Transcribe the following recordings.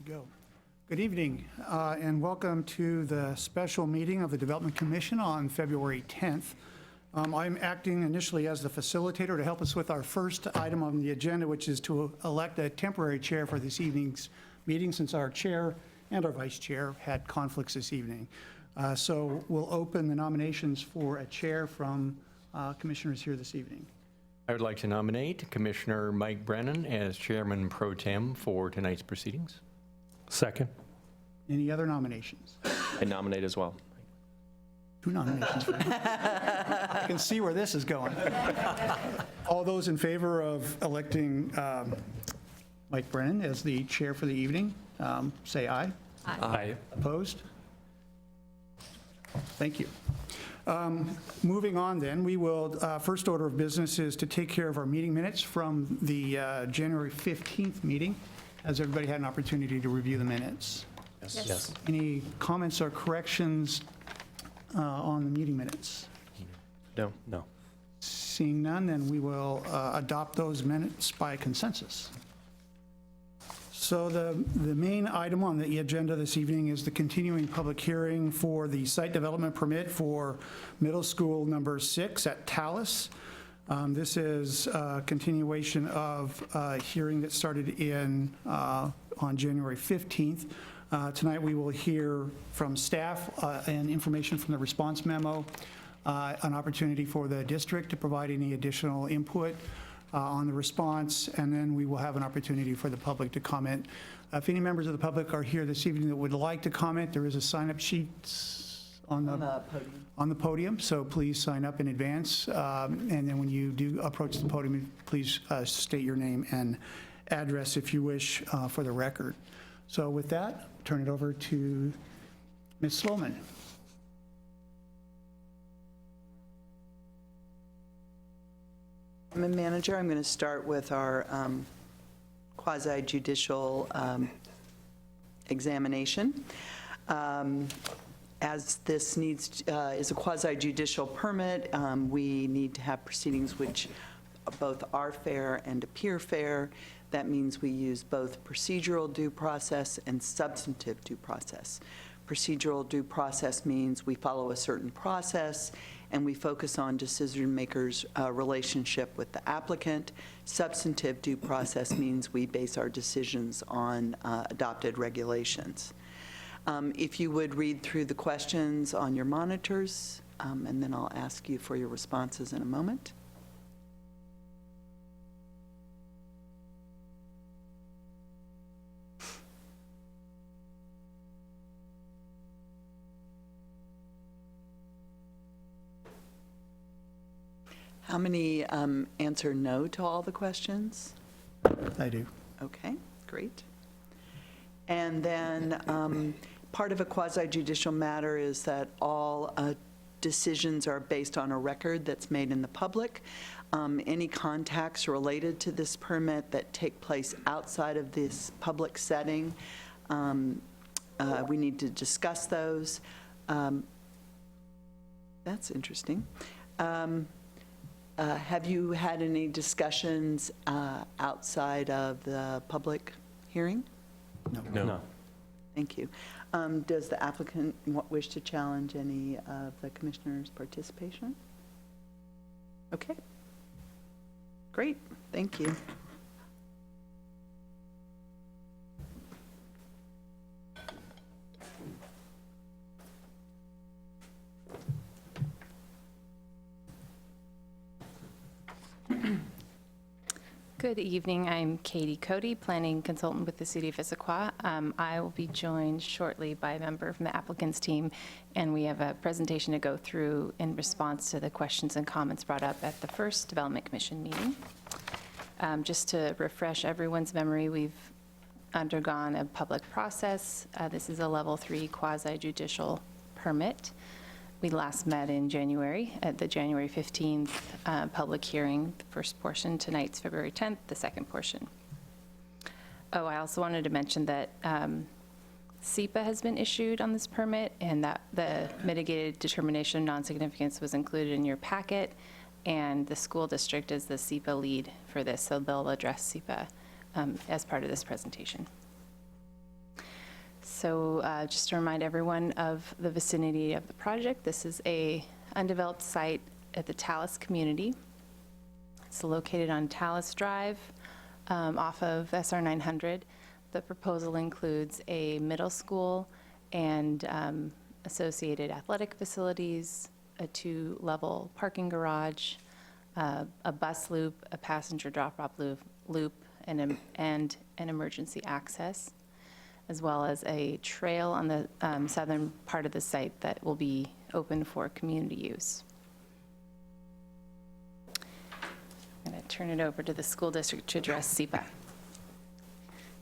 to go. Good evening, and welcome to the special meeting of the Development Commission on February 10th. I'm acting initially as the facilitator to help us with our first item on the agenda, which is to elect a temporary chair for this evening's meeting, since our chair and our vice chair had conflicts this evening. So we'll open the nominations for a chair from commissioners here this evening. I would like to nominate Commissioner Mike Brennan as Chairman Pro Tem for tonight's proceedings. Second. Any other nominations? I nominate as well. 2 nominations for you. I can see where this is going. All those in favor of electing Mike Brennan as the chair for the evening, say aye. Aye. Opposed? Thank you. Moving on then, we will, first order of business is to take care of our meeting minutes from the January 15th meeting. Has everybody had an opportunity to review the minutes? Yes. Any comments or corrections on the meeting minutes? No. No. Seeing none, then we will adopt those minutes by consensus. So the main item on the agenda this evening is the continuing public hearing for the site development permit for middle school number 6 at Talus. This is a continuation of a hearing that started on January 15th. Tonight we will hear from staff and information from the response memo, an opportunity for the district to provide any additional input on the response, and then we will have an opportunity for the public to comment. If any members of the public are here this evening that would like to comment, there is a sign-up sheet on the podium, so please sign up in advance. And then when you do approach the podium, please state your name and address if you wish for the record. So with that, turn it over to Ms. Sloman. I'm a manager. I'm going to start with our quasi-judicial examination. As this is a quasi-judicial permit, we need to have proceedings which both are fair and appear fair. That means we use both procedural due process and substantive due process. Procedural due process means we follow a certain process and we focus on decision makers' relationship with the applicant. Substantive due process means we base our decisions on adopted regulations. If you would read through the questions on your monitors, and then I'll ask you for your responses in a moment. How many answer no to all the questions? I do. Okay, great. And then part of a quasi-judicial matter is that all decisions are based on a record that's made in the public. Any contacts related to this permit that take place outside of this public setting, we need to discuss those. That's interesting. Have you had any discussions outside of the public hearing? No. Thank you. Does the applicant wish to challenge any of the commissioners' participation? Okay. Great. Thank you. Good evening. I'm Katie Cody, planning consultant with the City of Issaquah. I will be joined shortly by a member from the applicant's team, and we have a presentation to go through in response to the questions and comments brought up at the first Development Commission meeting. Just to refresh everyone's memory, we've undergone a public process. This is a level 3 quasi-judicial permit. We last met in January at the January 15th public hearing, the first portion. Tonight's February 10th, the second portion. Oh, I also wanted to mention that SEPA has been issued on this permit, and that the mitigated determination of non-significance was included in your packet, and the school district is the SEPA lead for this, so they'll address SEPA as part of this presentation. So just to remind everyone of the vicinity of the project, this is a undeveloped site at the Talus community. It's located on Talus Drive off of SR 900. The proposal includes a middle school and associated athletic facilities, a 2-level parking garage, a bus loop, a passenger drop-off loop, and an emergency access, as well as a trail on the southern part of the site that will be open for community use. I'm going to turn it over to the school district to address SEPA.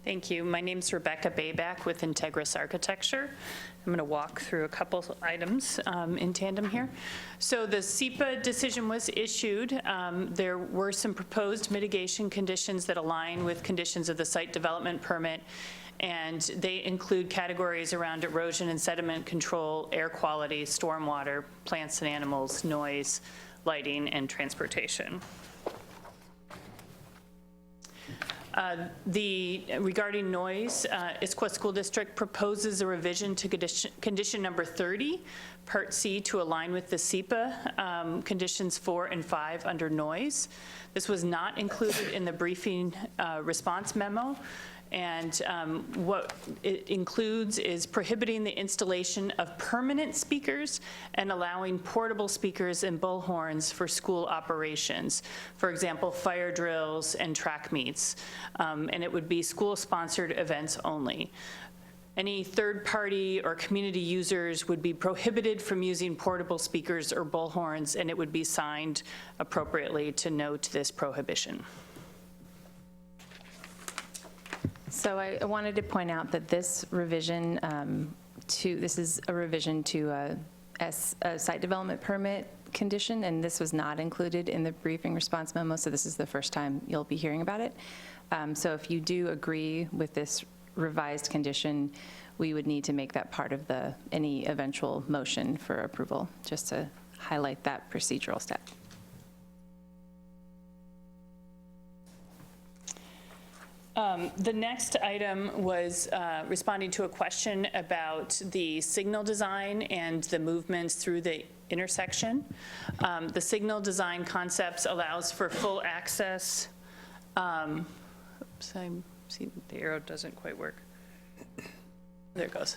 Thank you. My name's Rebecca Bayback with Integris Architecture. I'm going to walk through a couple items in tandem here. So the SEPA decision was issued. There were some proposed mitigation conditions that align with conditions of the site development permit, and they include categories around erosion and sediment control, air quality, stormwater, plants and animals, noise, lighting, and transportation. Regarding noise, Issaquah School District proposes a revision to condition number 30, Part C, to align with the SEPA conditions 4 and 5 under noise. This was not included in the briefing response memo. And what it includes is prohibiting the installation of permanent speakers and allowing portable speakers and bullhorns for school operations. For example, fire drills and track meets. And it would be school-sponsored events only. Any third-party or community users would be prohibited from using portable speakers or bullhorns, and it would be signed appropriately to note this prohibition. So I wanted to point out that this revision this is a revision to a site development permit condition, and this was not included in the briefing response memo, so this is the first time you'll be hearing about it. So if you do agree with this revised condition, we would need to make that part of any eventual motion for approval, just to highlight that procedural step. The next item was responding to a question about the signal design and the movements through the intersection. The signal design concepts allows for full access. Oops, I see the arrow doesn't quite work. There it goes.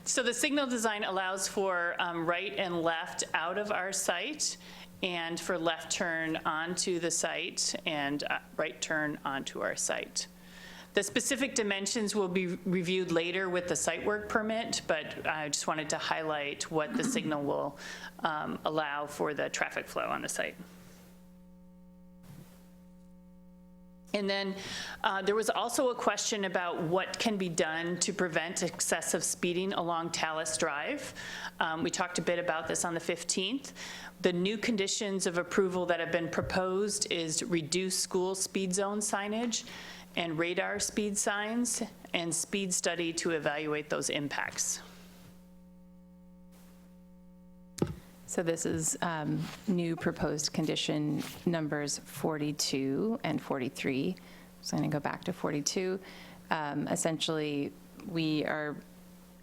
So the signal design allows for right and left out of our site, and for left turn onto the site and right turn onto our site. The specific dimensions will be reviewed later with the site work permit, but I just wanted to highlight what the signal will allow for the traffic flow on the site. And then there was also a question about what can be done to prevent excessive speeding along Talus Drive. We talked a bit about this on the 15th. The new conditions of approval that have been proposed is reduce school speed zone signage and radar speed signs and speed study to evaluate those impacts. So this is new proposed condition numbers 42 and 43. So I'm going to go back to 42. Essentially, we are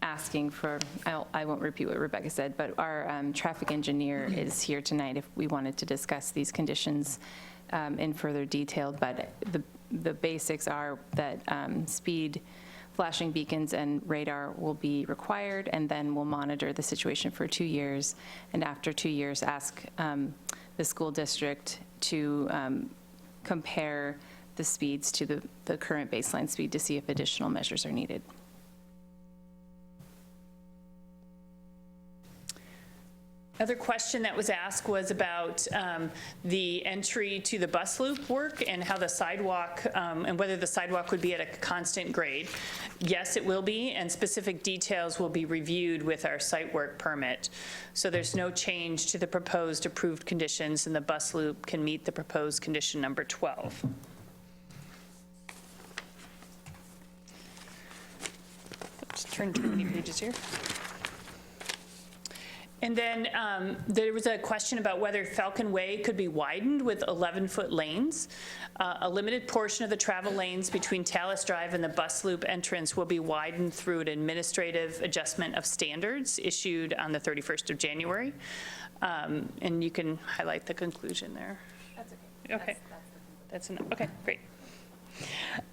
asking for, I won't repeat what Rebecca said, but our traffic engineer is here tonight if we wanted to discuss these conditions in further detail. But the basics are that speed flashing beacons and radar will be required, and then we'll monitor the situation for 2 years. And after 2 years, ask the school district to compare the speeds to the current baseline speed to see if additional measures are needed. Other question that was asked was about the entry to the bus loop work and how the sidewalk, and whether the sidewalk would be at a constant grade. Yes, it will be, and specific details will be reviewed with our site work permit. So there's no change to the proposed approved conditions, and the bus loop can meet the proposed condition number 12. Just turn too many pages here. And then there was a question about whether Falcon Way could be widened with 11-foot lanes. A limited portion of the travel lanes between Talus Drive and the bus loop entrance will be widened through an administrative adjustment of standards issued on the 31st of January. And you can highlight the conclusion there. That's okay. Okay. That's enough. Okay, great.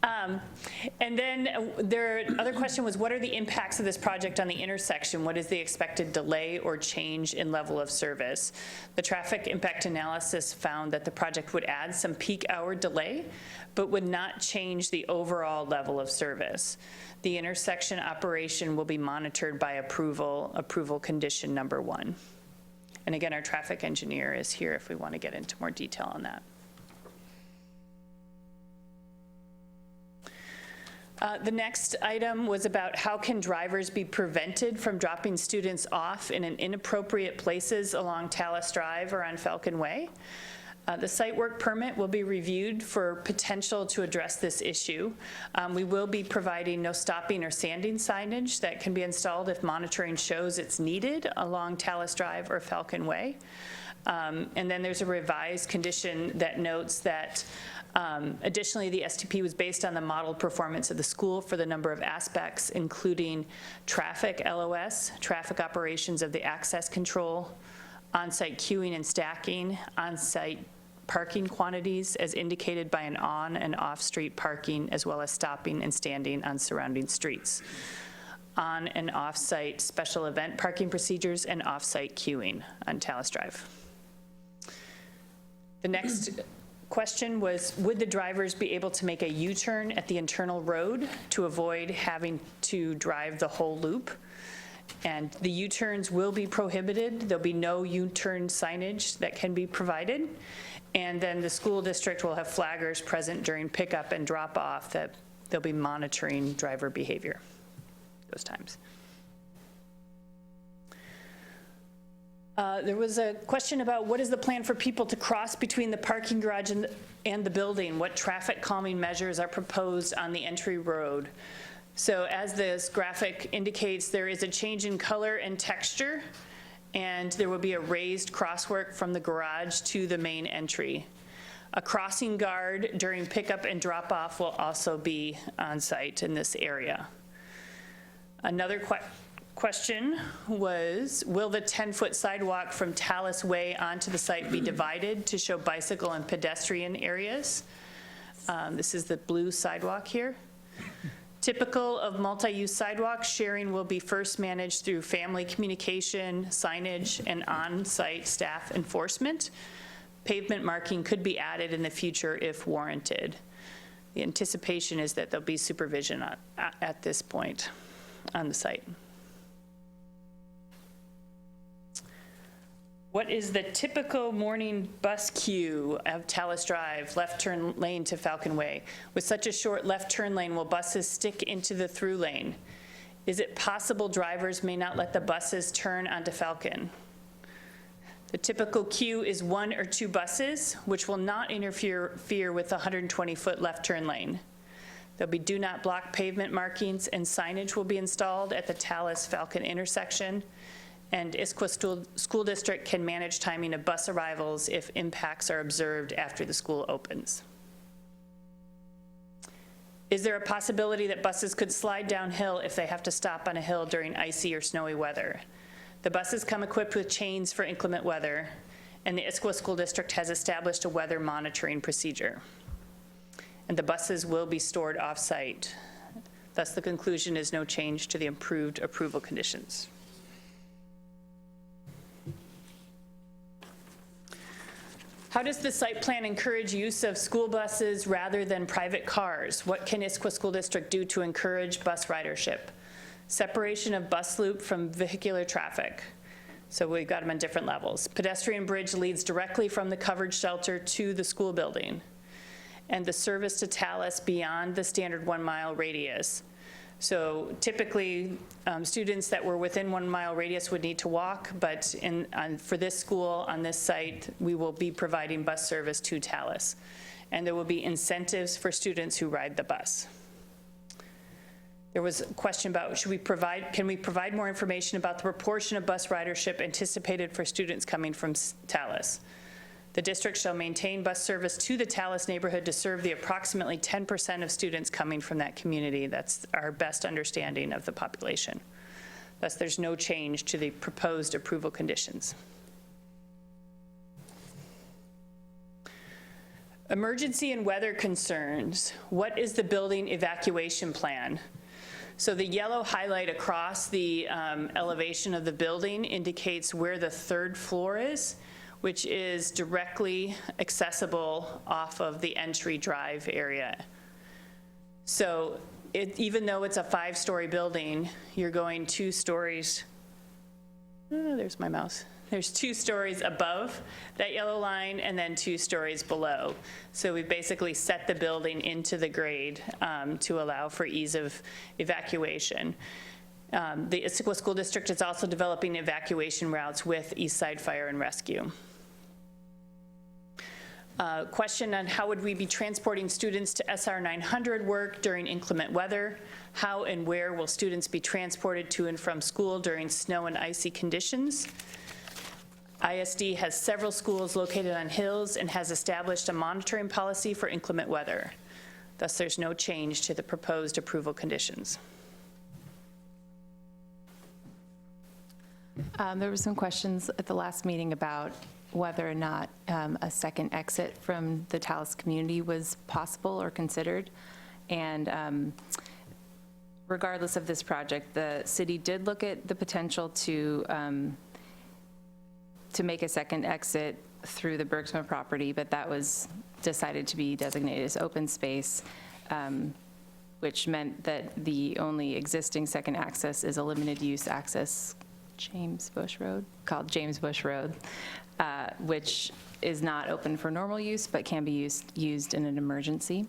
And then their other question was, what are the impacts of this project on the intersection? What is the expected delay or change in level of service? The traffic impact analysis found that the project would add some peak hour delay, but would not change the overall level of service. The intersection operation will be monitored by approval condition number 1. And again, our traffic engineer is here if we want to get into more detail on that. The next item was about how can drivers be prevented from dropping students off in inappropriate places along Talus Drive or on Falcon Way. The site work permit will be reviewed for potential to address this issue. We will be providing no stopping or standing signage that can be installed if monitoring shows it's needed along Talus Drive or Falcon Way. And then there's a revised condition that notes that additionally, the STP was based on the modeled performance of the school for the number of aspects, including traffic LOS, traffic operations of the access control, on-site queuing and stacking, on-site parking quantities as indicated by an on and off-street parking, as well as stopping and standing on surrounding streets, on and off-site special event parking procedures, and off-site queuing on Talus Drive. The next question was, would the drivers be able to make a U-turn at the internal road to avoid having to drive the whole loop? And the U-turns will be prohibited. There'll be no U-turn signage that can be provided. And then the school district will have flaggers present during pickup and drop off that they'll be monitoring driver behavior those times. There was a question about what is the plan for people to cross between the parking garage and the building? What traffic calming measures are proposed on the entry road? So as this graphic indicates, there is a change in color and texture, and there will be a raised crosswalk from the garage to the main entry. A crossing guard during pickup and drop off will also be on site in this area. Another question was, will the 10-foot sidewalk from Talus Way onto the site be divided to show bicycle and pedestrian areas? This is the blue sidewalk here. Typical of multi-use sidewalks, sharing will be first managed through family communication, signage, and on-site staff enforcement. Pavement marking could be added in the future if warranted. The anticipation is that there'll be supervision at this point on the site. What is the typical morning bus queue of Talus Drive, left turn lane to Falcon Way? With such a short left turn lane, will buses stick into the through lane? Is it possible drivers may not let the buses turn onto Falcon? The typical queue is 1 or 2 buses, which will not interfere with the 120-foot left turn lane. There'll be do not block pavement markings, and signage will be installed at the Talus Falcon intersection. And Issaquah School District can manage timing of bus arrivals if impacts are observed after the school opens. Is there a possibility that buses could slide downhill if they have to stop on a hill during icy or snowy weather? The buses come equipped with chains for inclement weather, and the Issaquah School District has established a weather monitoring procedure. And the buses will be stored off-site. Thus, the conclusion is no change to the improved approval conditions. How does the site plan encourage use of school buses rather than private cars? What can Issaquah School District do to encourage bus ridership? Separation of bus loop from vehicular traffic. So we've got them on different levels. Pedestrian bridge leads directly from the covered shelter to the school building. And the service to Talus beyond the standard 1-mile radius. So typically, students that were within 1-mile radius would need to walk, but for this school, on this site, we will be providing bus service to Talus. And there will be incentives for students who ride the bus. There was a question about, can we provide more information about the proportion of bus ridership anticipated for students coming from Talus? The district shall maintain bus service to the Talus neighborhood to serve the approximately 10% of students coming from that community. That's our best understanding of the population. Thus, there's no change to the proposed approval conditions. Emergency and weather concerns. What is the building evacuation plan? So the yellow highlight across the elevation of the building indicates where the third floor is, which is directly accessible off of the entry drive area. So even though it's a 5-story building, you're going 2 stories. There's my mouse. There's 2 stories above that yellow line and then 2 stories below. So we basically set the building into the grade to allow for ease of evacuation. The Issaquah School District is also developing evacuation routes with Eastside Fire and Rescue. Question on how would we be transporting students to SR 900 work during inclement weather? How and where will students be transported to and from school during snow and icy conditions? ISD has several schools located on hills and has established a monitoring policy for inclement weather. Thus, there's no change to the proposed approval conditions. There were some questions at the last meeting about whether or not a second exit from the Talus community was possible or considered. And regardless of this project, the city did look at the potential to make a second exit through the Bergsma property, but that was decided to be designated as open space, which meant that the only existing second access is a limited use access, called James Bush Road, which is not open for normal use, but can be used in an emergency.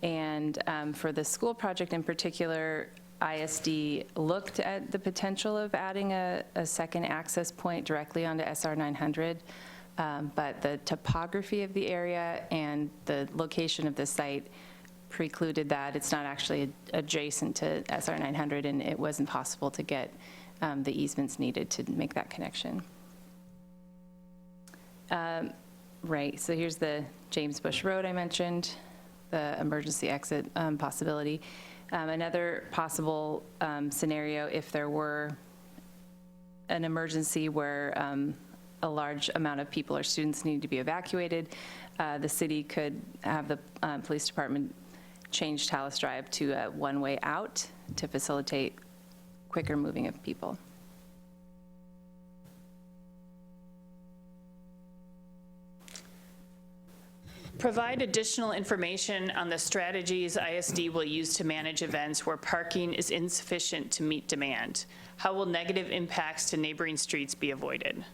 And for the school project in particular, ISD looked at the potential of adding a second access point directly onto SR 900, but the topography of the area and the location of the site precluded that. It's not actually adjacent to SR 900, and it wasn't possible to get the easements needed to make that connection. Right, so here's the James Bush Road I mentioned, the emergency exit possibility. Another possible scenario, if there were an emergency where a large amount of people or students needed to be evacuated, the city could have the police department change Talus Drive to a one-way out to facilitate quicker moving of people. Provide additional information on the strategies ISD will use to manage events where parking is insufficient to meet demand. How will negative impacts to neighboring streets be avoided?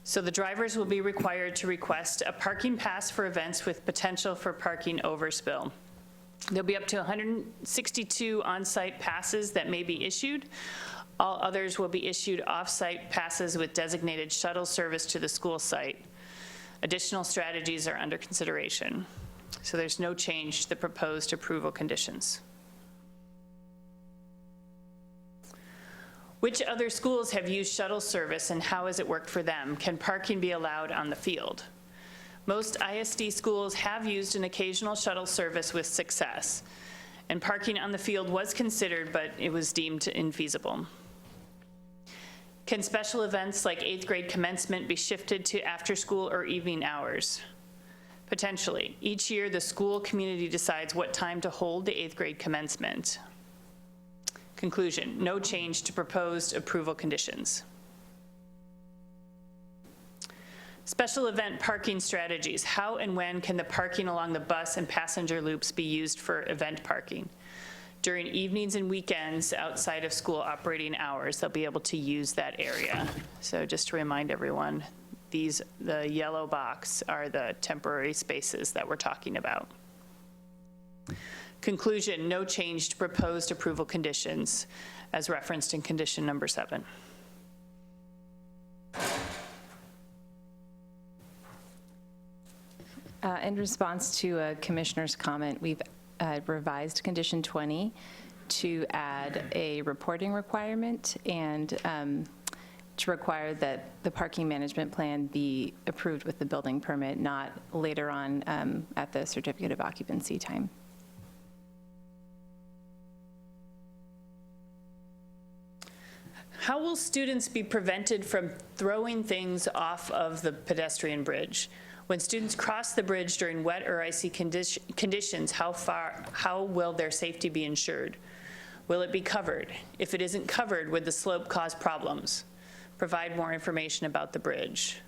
So the drivers will be required to request a parking pass for events with potential for parking overspill. There'll be up to 162 on-site passes that may be issued. All others will be issued off-site passes with designated shuttle service to the school site. Additional strategies are under consideration. So there's no change to the proposed approval conditions. Which other schools have used shuttle service and how has it worked for them? Can parking be allowed on the field? Most ISD schools have used an occasional shuttle service with success, and parking on the field was considered, but it was deemed infeasible. Can special events like 8th grade commencement be shifted to after school or evening hours? Potentially. Each year, the school community decides what time to hold the 8th grade commencement. Conclusion, no change to proposed approval conditions. Special event parking strategies. How and when can the parking along the bus and passenger loops be used for event parking? During evenings and weekends outside of school operating hours, they'll be able to use that area. So just to remind everyone, the yellow box are the temporary spaces that we're talking about. Conclusion, no change to proposed approval conditions as referenced in condition number 7. In response to a commissioner's comment, we've revised condition 20 to add a reporting requirement and to require that the parking management plan be approved with the building permit, not later on at the certificate of occupancy time. How will students be prevented from throwing things off of the pedestrian bridge? When students cross the bridge during wet or icy conditions, how will their safety be ensured? Will it be covered? If it isn't covered, would the slope cause problems? Provide more information about the bridge.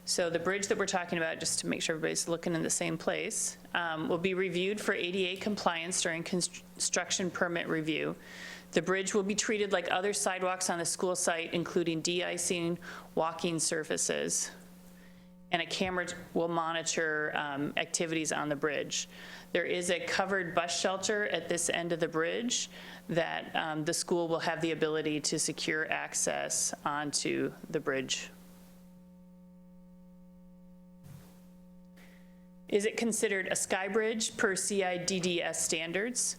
So the bridge that we're talking about, just to make sure everybody's looking in the same place, will be reviewed for ADA compliance during construction permit review. The bridge will be treated like other sidewalks on the school site, including de-icing, walking surfaces, and a camera will monitor activities on the bridge. There is a covered bus shelter at this end of the bridge that the school will have the ability to secure access onto the bridge. Is it considered a sky bridge per CIDDS standards?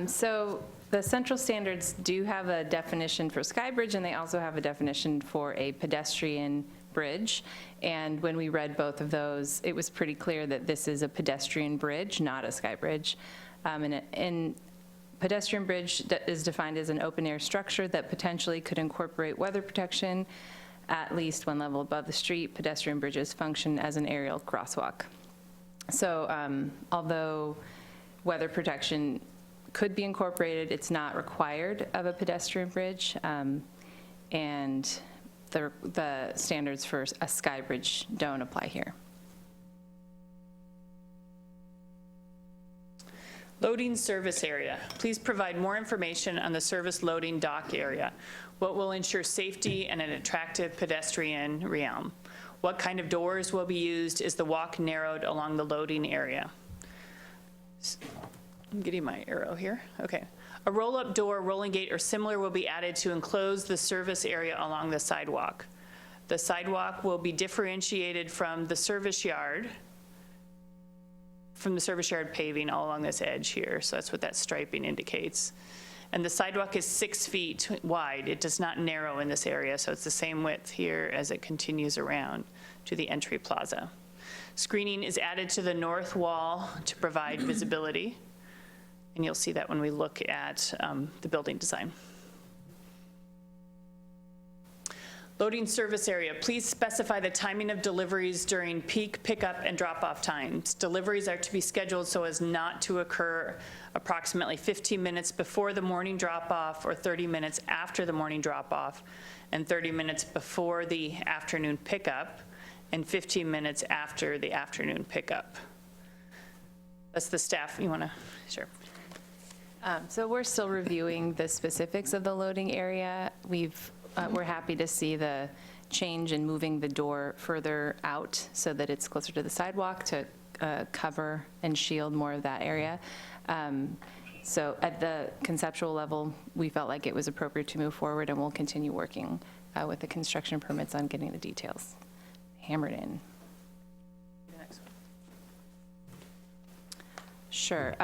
So the central standards do have a definition for sky bridge, and they also have a definition for a pedestrian bridge. And when we read both of those, it was pretty clear that this is a pedestrian bridge, not a sky bridge. And pedestrian bridge is defined as an open-air structure that potentially could incorporate weather protection at least one level above the street. Pedestrian bridges function as an aerial crosswalk. So although weather protection could be incorporated, it's not required of a pedestrian bridge, and the standards for a sky bridge don't apply here. Loading service area. Please provide more information on the service loading dock area. What will ensure safety and an attractive pedestrian realm? What kind of doors will be used? Is the walk narrowed along the loading area? I'm getting my arrow here. Okay. A roll-up door, rolling gate, or similar will be added to enclose the service area along the sidewalk. The sidewalk will be differentiated from the service yard paving all along this edge here. So that's what that striping indicates. And the sidewalk is 6 feet wide. It does not narrow in this area, so it's the same width here as it continues around to the entry plaza. Screening is added to the north wall to provide visibility. And you'll see that when we look at the building design. Loading service area. Please specify the timing of deliveries during peak pickup and drop-off times. Deliveries are to be scheduled so as not to occur approximately 15 minutes before the morning drop-off or 30 minutes after the morning drop-off and 30 minutes before the afternoon pickup and 15 minutes after the afternoon pickup. That's the staff. You want to? Sure. So we're still reviewing the specifics of the loading area. We're happy to see the change in moving the door further out so that it's closer to the sidewalk to cover and shield more of that area. So at the conceptual level, we felt like it was appropriate to move forward, and we'll continue working with the construction permits on getting the details hammered in. Sure.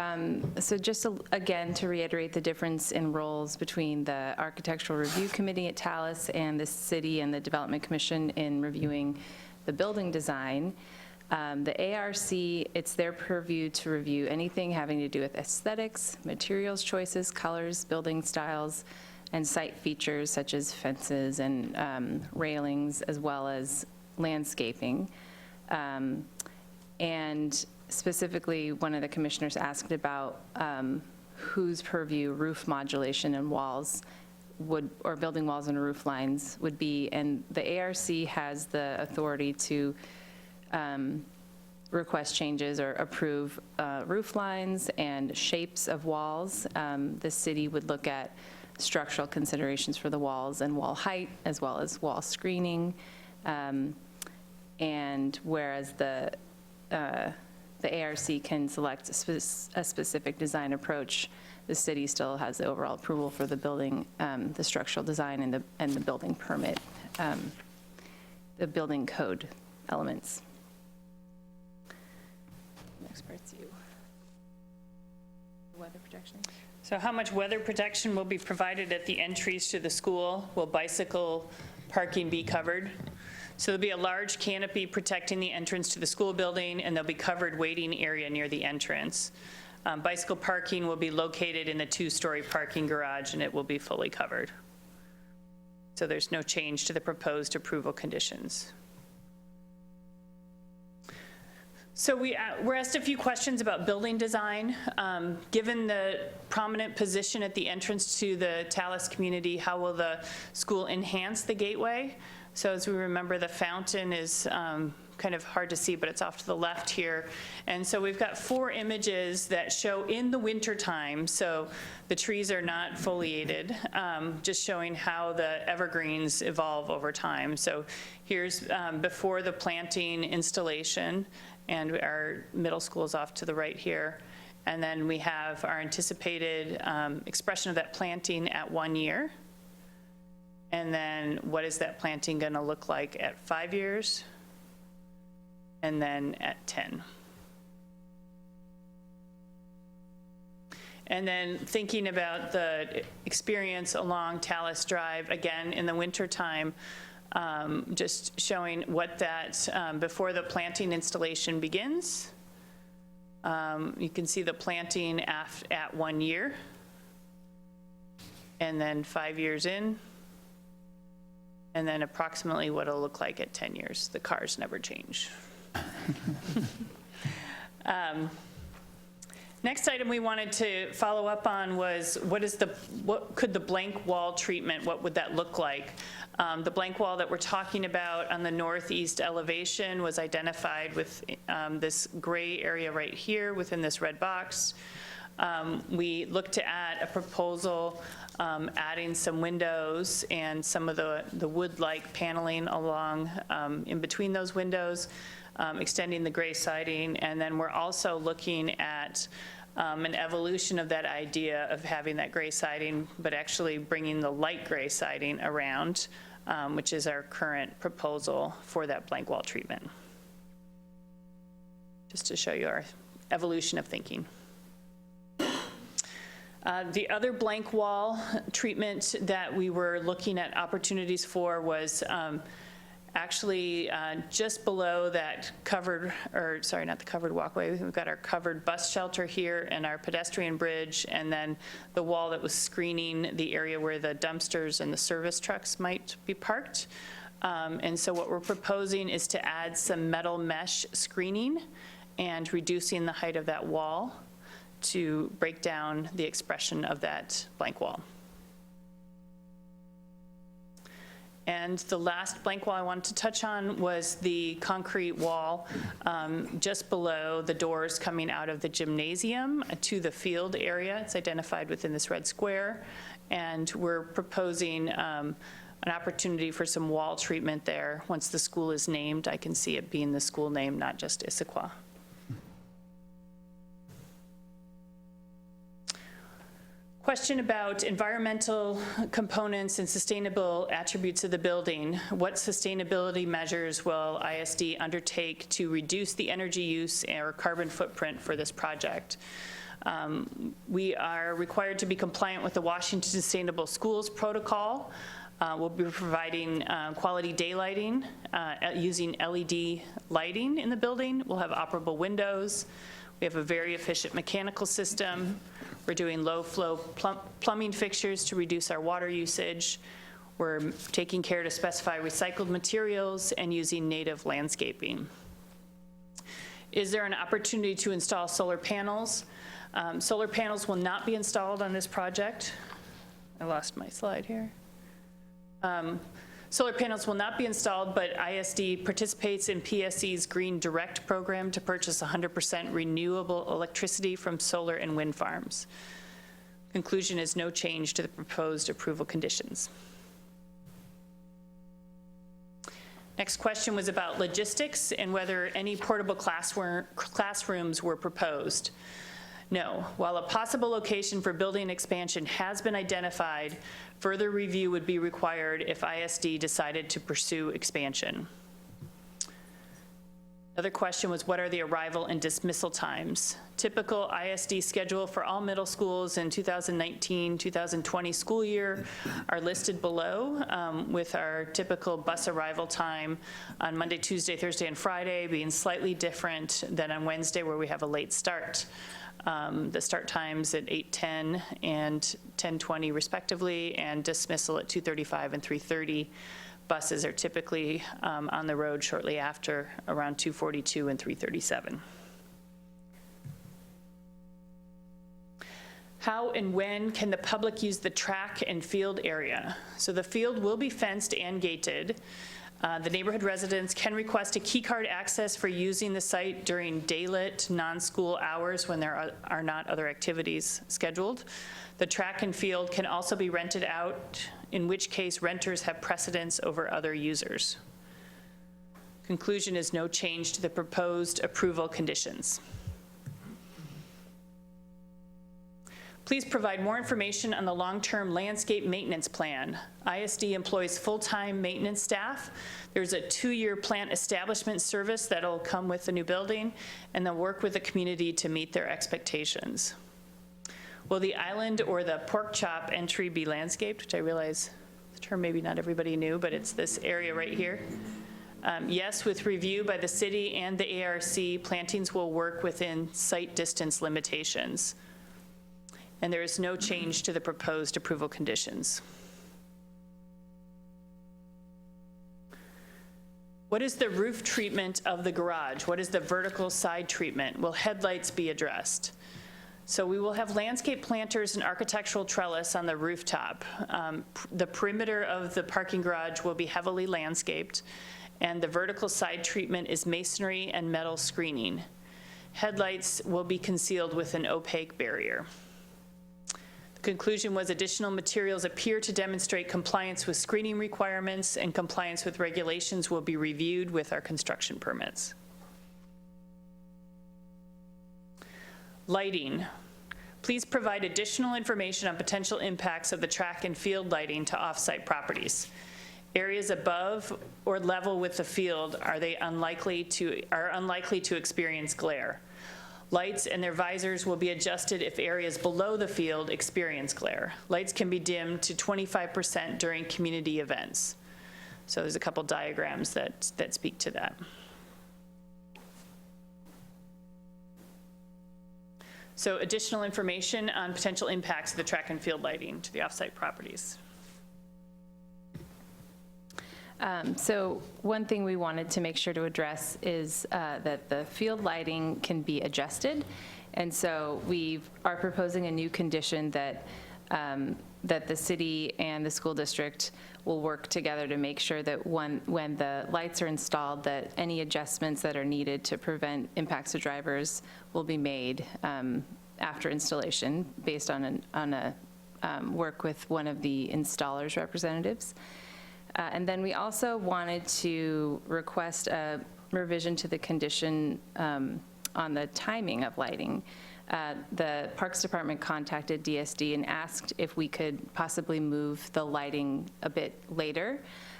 So just again, to reiterate the difference in roles between the Architectural Review Committee at Talus and the City and the Development Commission in reviewing the building design. The ARC, it's their purview to review anything having to do with aesthetics, materials choices, colors, building styles, and site features such as fences and railings, as well as landscaping. And specifically, one of the commissioners asked about whose purview roof modulation and walls or building walls and roof lines would be, and the ARC has the authority to request changes or approve roof lines and shapes of walls. The city would look at structural considerations for the walls and wall height, as well as wall screening, and whereas the ARC can select a specific design approach, the city still has the overall approval for the building, the structural design and the building permit, the building code elements. Next part's you. weather protection? So how much weather protection will be provided at the entries to the school? Will bicycle parking be covered? So there'll be a large canopy protecting the entrance to the school building, and there'll be covered waiting area near the entrance. Bicycle parking will be located in the 2-story parking garage, and it will be fully covered. So there's no change to the proposed approval conditions. So we're asked a few questions about building design. Given the prominent position at the entrance to the Talus community, how will the school enhance the gateway? So as we remember, the fountain is kind of hard to see, but it's off to the left here. And so we've got 4 images that show in the winter time, so the trees are not foliated, just showing how the evergreens evolve over time. So here's before the planting installation, and our middle school is off to the right here. And then we have our anticipated expression of that planting at 1 year. And then what is that planting going to look like at 5 years? And then at 10. And then thinking about the experience along Talus Drive, again, in the wintertime, just showing what that, before the planting installation begins. You can see the planting at 1 year, and then 5 years in, and then approximately what it'll look like at 10 years. The cars never change. Next item we wanted to follow up on was what could the blank wall treatment, what would that look like? The blank wall that we're talking about on the northeast elevation was identified with this gray area right here within this red box. We looked at a proposal adding some windows and some of the wood-like paneling along in between those windows, extending the gray siding, and then we're also looking at an evolution of that idea of having that gray siding, but actually bringing the light gray siding around, which is our current proposal for that blank wall treatment. Just to show you our evolution of thinking. The other blank wall treatment that we were looking at opportunities for was actually just below that covered, or sorry, not the covered walkway. We've got our covered bus shelter here and our pedestrian bridge, and then the wall that was screening the area where the dumpsters and the service trucks might be parked. And so what we're proposing is to add some metal mesh screening and reducing the height of that wall to break down the expression of that blank wall. And the last blank wall I wanted to touch on was the concrete wall just below the doors coming out of the gymnasium to the field area. It's identified within this red square. And we're proposing an opportunity for some wall treatment there. Once the school is named, I can see it being the school name, not just Issaquah. Question about environmental components and sustainable attributes of the building. What sustainability measures will ISD undertake to reduce the energy use or carbon footprint for this project? We are required to be compliant with the Washington Sustainable Schools Protocol. We'll be providing quality daylighting using LED lighting in the building. We'll have operable windows. We have a very efficient mechanical system. We're doing low-flow plumbing fixtures to reduce our water usage. We're taking care to specify recycled materials and using native landscaping. Is there an opportunity to install solar panels? Solar panels will not be installed on this project. I lost my slide here. Solar panels will not be installed, but ISD participates in PSC's Green Direct program to purchase 100% renewable electricity from solar and wind farms. Conclusion is no change to the proposed approval conditions. Next question was about logistics and whether any portable classrooms were proposed. No. While a possible location for building expansion has been identified, further review would be required if ISD decided to pursue expansion. Another question was, what are the arrival and dismissal times? Typical ISD schedule for all middle schools in 2019-2020 school year are listed below, with our typical bus arrival time on Monday, Tuesday, Thursday, and Friday being slightly different than on Wednesday, where we have a late start. The start times at 8:10 and 10:20 respectively, and dismissal at 2:35 and 3:30. Buses are typically on the road shortly after, around 2:42 and 3:37. How and when can the public use the track and field area? So the field will be fenced and gated. The neighborhood residents can request a key card access for using the site during daylit, non-school hours when there are not other activities scheduled. The track and field can also be rented out, in which case renters have precedence over other users. Conclusion is no change to the proposed approval conditions. Please provide more information on the long-term landscape maintenance plan. ISD employs full-time maintenance staff. There's a 2-year plant establishment service that'll come with the new building, and they'll work with the community to meet their expectations. Will the island or the pork chop entry be landscaped? Which I realize the term maybe not everybody knew, but it's this area right here. Yes, with review by the city and the ARC, plantings will work within site distance limitations. And there is no change to the proposed approval conditions. What is the roof treatment of the garage? What is the vertical side treatment? Will headlights be addressed? So we will have landscape planters and architectural trellis on the rooftop. The perimeter of the parking garage will be heavily landscaped, and the vertical side treatment is masonry and metal screening. Headlights will be concealed with an opaque barrier. The conclusion was additional materials appear to demonstrate compliance with screening requirements, and compliance with regulations will be reviewed with our construction permits. Lighting. Please provide additional information on potential impacts of the track and field lighting to off-site properties. Areas above or level with the field are unlikely to experience glare. Lights and their visors will be adjusted if areas below the field experience glare. Lights can be dimmed to 25% during community events. So there's a couple diagrams that speak to that. So additional information on potential impacts of the track and field lighting to the off-site properties. So one thing we wanted to make sure to address is that the field lighting can be adjusted. And so we are proposing a new condition that that the city and the school district will work together to make sure that when the lights are installed, that any adjustments that are needed to prevent impacts to drivers will be made after installation based on a work with one of the installer's representatives. And then we also wanted to request a revision to the condition on the timing of lighting. The Parks Department contacted DSD and asked if we could possibly move the lighting a bit later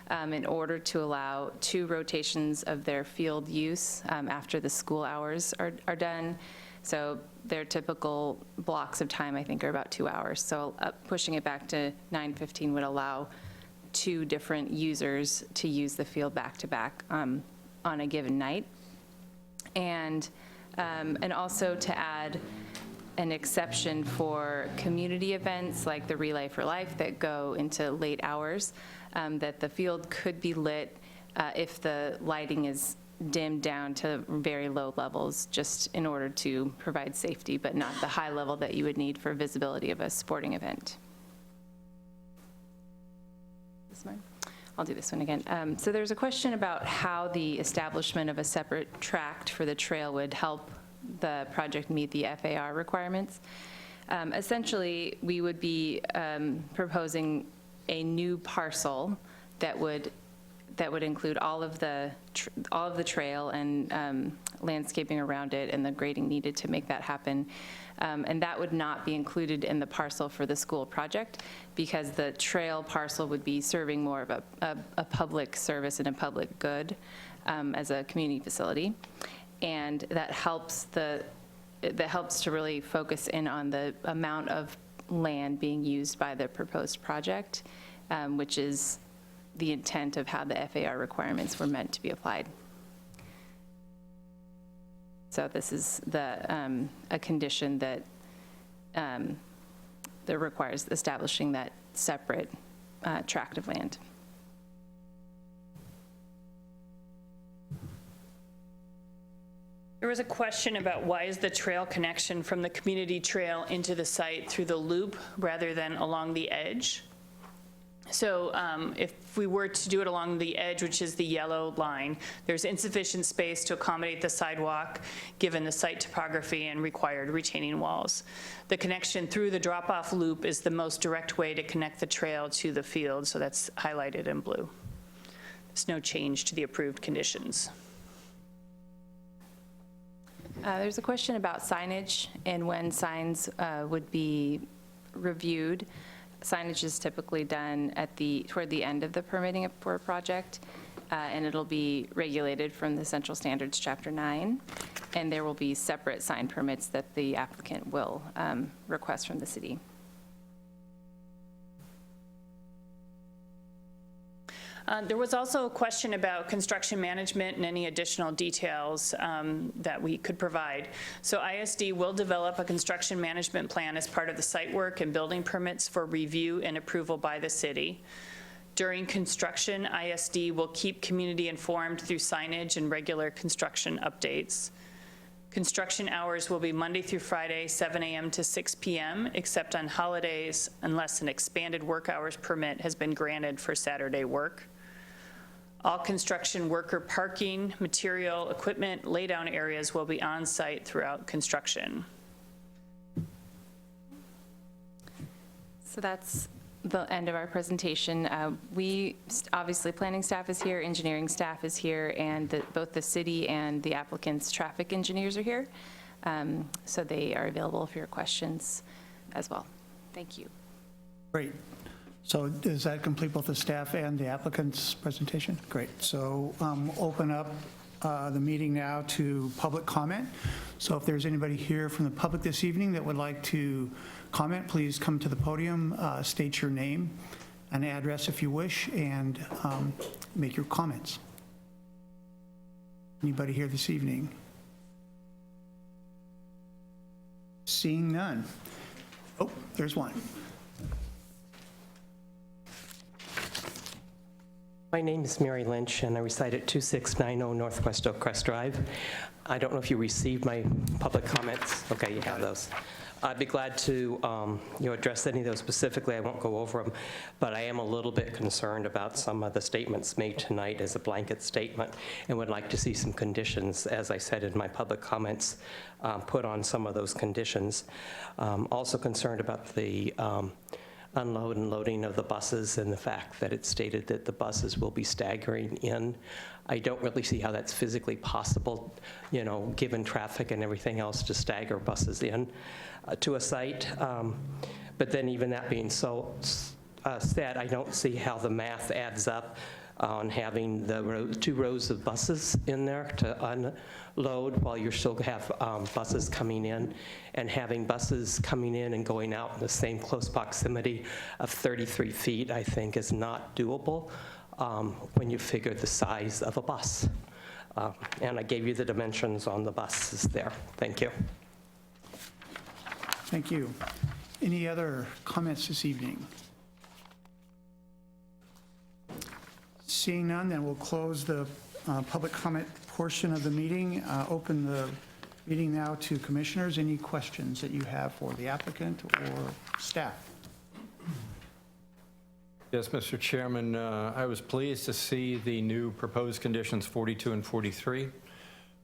in order to allow 2 rotations of their field use after the school hours are done. So their typical blocks of time, I think, are about 2 hours. So pushing it back to 9:15 would allow 2 different users to use the field back-to-back on a given night. And also to add an exception for community events like the Relay for Life that go into late hours, that the field could be lit if the lighting is dimmed down to very low levels, just in order to provide safety, but not the high level that you would need for visibility of a sporting event. This one? I'll do this one again. So there's a question about how the establishment of a separate tract for the trail would help the project meet the FAR requirements. Essentially, we would be proposing a new parcel that would include all of the trail and landscaping around it and the grading needed to make that happen. And that would not be included in the parcel for the school project, because the trail parcel would be serving more of a public service and a public good. as a community facility. And that helps to really focus in on the amount of land being used by the proposed project, which is the intent of how the FAR requirements were meant to be applied. So this is a condition that requires establishing that separate tract of land. There was a question about why is the trail connection from the community trail into the site through the loop rather than along the edge? So if we were to do it along the edge, which is the yellow line, there's insufficient space to accommodate the sidewalk given the site topography and required retaining walls. The connection through the drop-off loop is the most direct way to connect the trail to the field, so that's highlighted in blue. There's no change to the approved conditions. There's a question about signage and when signs would be reviewed. Signage is typically done toward the end of the permitting for a project, and it'll be regulated from the Central Standards Chapter 9, and there will be separate sign permits that the applicant will request from the city. There was also a question about construction management and any additional details that we could provide. So ISD will develop a construction management plan as part of the site work and building permits for review and approval by the city. During construction, ISD will keep community informed through signage and regular construction updates. Construction hours will be Monday through Friday, 7 a.m. to 6 p.m., except on holidays, unless an expanded work hours permit has been granted for Saturday work. All construction worker parking, material, equipment, laydown areas will be on site throughout construction. So that's the end of our presentation. Obviously, planning staff is here, engineering staff is here, and both the city and the applicant's traffic engineers are here. So they are available for your questions as well. Thank you. Great. So does that complete both the staff and the applicant's presentation? Great. So open up the meeting now to public comment. So if there's anybody here from the public this evening that would like to comment, please come to the podium, state your name and address if you wish, and make your comments. Anybody here this evening? Seeing none. Oh, there's one. My name is Mary Lynch, and I reside at 2690 Northwest Oakcrest Drive. I don't know if you received my public comments. Okay, you have those. I'd be glad to address any of those specifically. I won't go over them, but I am a little bit concerned about some of the statements made tonight as a blanket statement, and would like to see some conditions, as I said in my public comments, put on some of those conditions. Also concerned about the unload and loading of the buses and the fact that it's stated that the buses will be staggering in. I don't really see how that's physically possible, given traffic and everything else, to stagger buses in to a site. But then even that being so said, I don't see how the math adds up on having the 2 rows of buses in there to unload while you still have buses coming in, and having buses coming in and going out in the same close proximity of 33 feet, I think, is not doable when you figure the size of a bus. And I gave you the dimensions on the buses there. Thank you. Thank you. Any other comments this evening? Seeing none, then we'll close the public comment portion of the meeting. Open the meeting now to commissioners. Any questions that you have for the applicant or staff? Yes, Mr. Chairman, I was pleased to see the new proposed conditions 42 and 43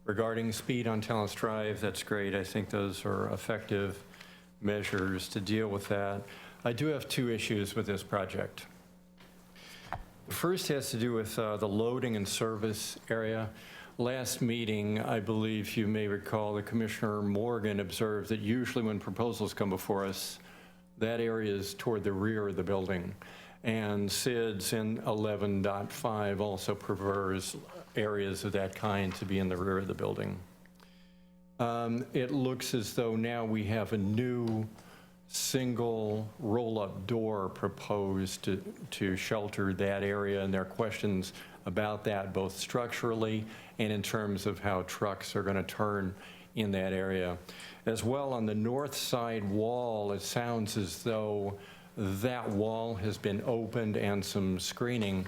regarding speed on Talus Drive. That's great. I think those are effective measures to deal with that. I do have 2 issues with this project. The first has to do with the loading and service area. Last meeting, I believe you may recall that Commissioner Morgan observed that usually when proposals come before us, that area is toward the rear of the building. And SIDS in 11.5 also prefers areas of that kind to be in the rear of the building. It looks as though now we have a new single roll-up door proposed to shelter that area, and there are questions about that both structurally and in terms of how trucks are going to turn in that area. As well, on the north side wall, it sounds as though that wall has been opened and some screening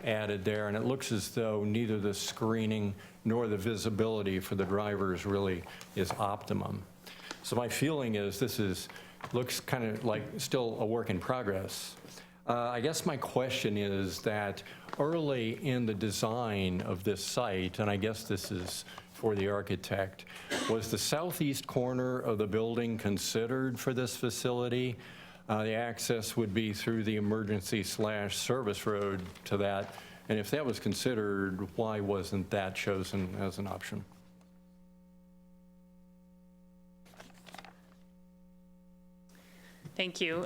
added there, and it looks as though neither the screening nor the visibility for the drivers really is optimum. So my feeling is looks kind of like still a work in progress. I guess my question is that early in the design of this site, and I guess this is for the architect, was the southeast corner of the building considered for this facility? The access would be through the emergency/service road to that. And if that was considered, why wasn't that chosen as an option? Thank you.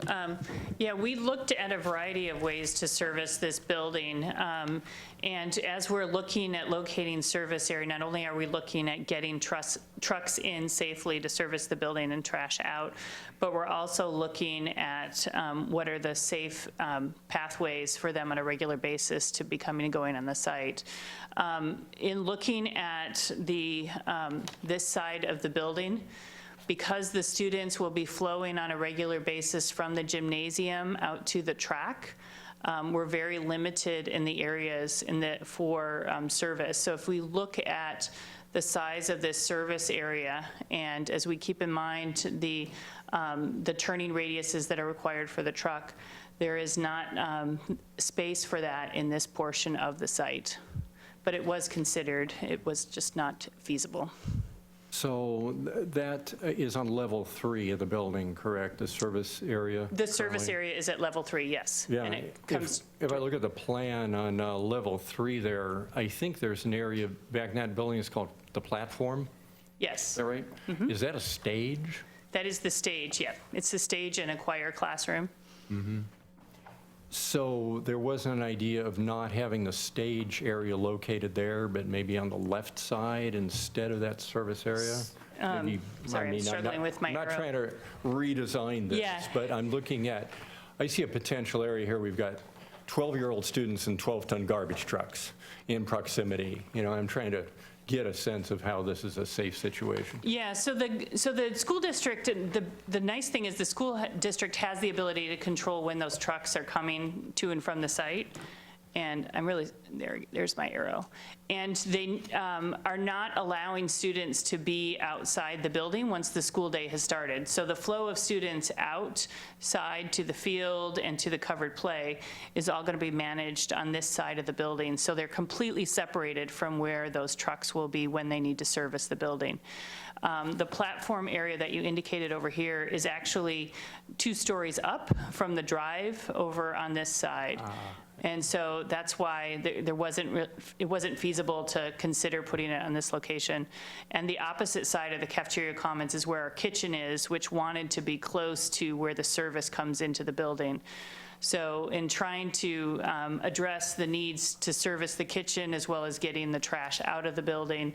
Yeah, we looked at a variety of ways to service this building. And as we're looking at locating service area, not only are we looking at getting trucks in safely to service the building and trash out, but we're also looking at what are the safe pathways for them on a regular basis to be coming and going on the site. In looking at this side of the building, because the students will be flowing on a regular basis from the gymnasium out to the track, we're very limited in the areas for service. So if we look at the size of this service area, and as we keep in mind the turning radiuses that are required for the truck, there is not space for that in this portion of the site. But it was considered, it was just not feasible. So that is on level 3 of the building, correct? The service area? The service area is at level 3, yes. Yeah. And it comes. If I look at the plan on level 3 there, I think there's an area back in that building, it's called the platform. Yes. Is that right? Mm-hmm. Is that a stage? That is the stage, yeah. It's the stage and a choir classroom. Mm-hmm. So there was an idea of not having the stage area located there, but maybe on the left side instead of that service area? Sorry, I'm struggling with my I'm not arrow. trying to redesign this, Yeah. but I'm looking at, I see a potential area here. We've got 12-year-old students and 12-ton garbage trucks in proximity. You know, I'm trying to get a sense of how this is a safe situation. Yeah, so the school district, the nice thing is the school district has the ability to control when those trucks are coming to and from the site. And I'm really, there's my arrow. And they are not allowing students to be outside the building once the school day has started. So the flow of students outside to the field and to the covered play is all going to be managed on this side of the building. So they're completely separated from where those trucks will be when they need to service the building. The platform area that you indicated over here is actually 2 stories up from the drive over on this side. And so that's why it wasn't feasible to consider putting it on this location. And the opposite side of the cafeteria commons is where our kitchen is, which wanted to be close to where the service comes into the building. So in trying to address the needs to service the kitchen as well as getting the trash out of the building,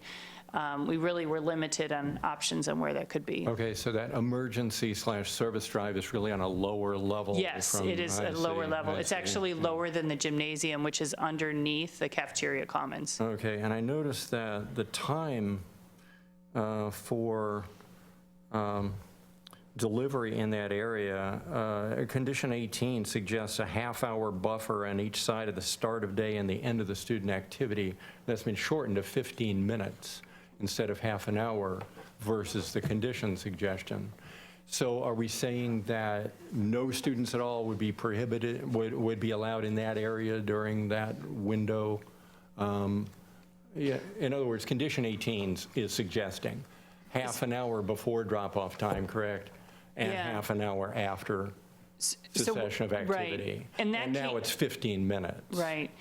we really were limited on options on where that could be. Okay, so that emergency/service drive is really on a lower level? Yes, it is a lower level. It's actually lower than the gymnasium, which is underneath the cafeteria commons. Okay, and I noticed that the time for delivery in that area, condition 18 suggests a half-hour buffer on each side of the start of day and the end of the student activity. That's been shortened to 15 minutes instead of half an hour versus the condition suggestion. So are we saying that no students at all would be prohibited, would be allowed in that area during that window? Yeah, in other words, condition 18 is suggesting half an hour before drop-off time, correct? And Yeah. half an hour after cessation of activity. Right. And now it's 15 minutes. Right.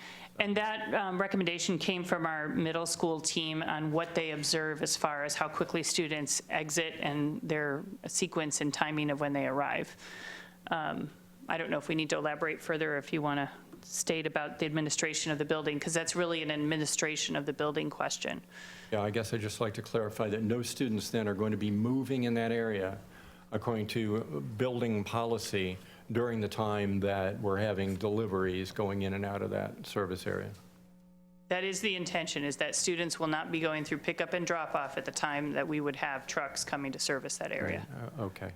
And that recommendation came from our middle school team on what they observe as far as how quickly students exit and their sequence and timing of when they arrive. I don't know if we need to elaborate further, if you want to state about the administration of the building, because that's really an administration of the building question. Yeah, I guess I'd just like to clarify that no students then are going to be moving in that area according to building policy during the time that we're having deliveries going in and out of that service area. That is the intention, is that students will not be going through pickup and drop-off at the time that we would have trucks coming to service that area. Okay.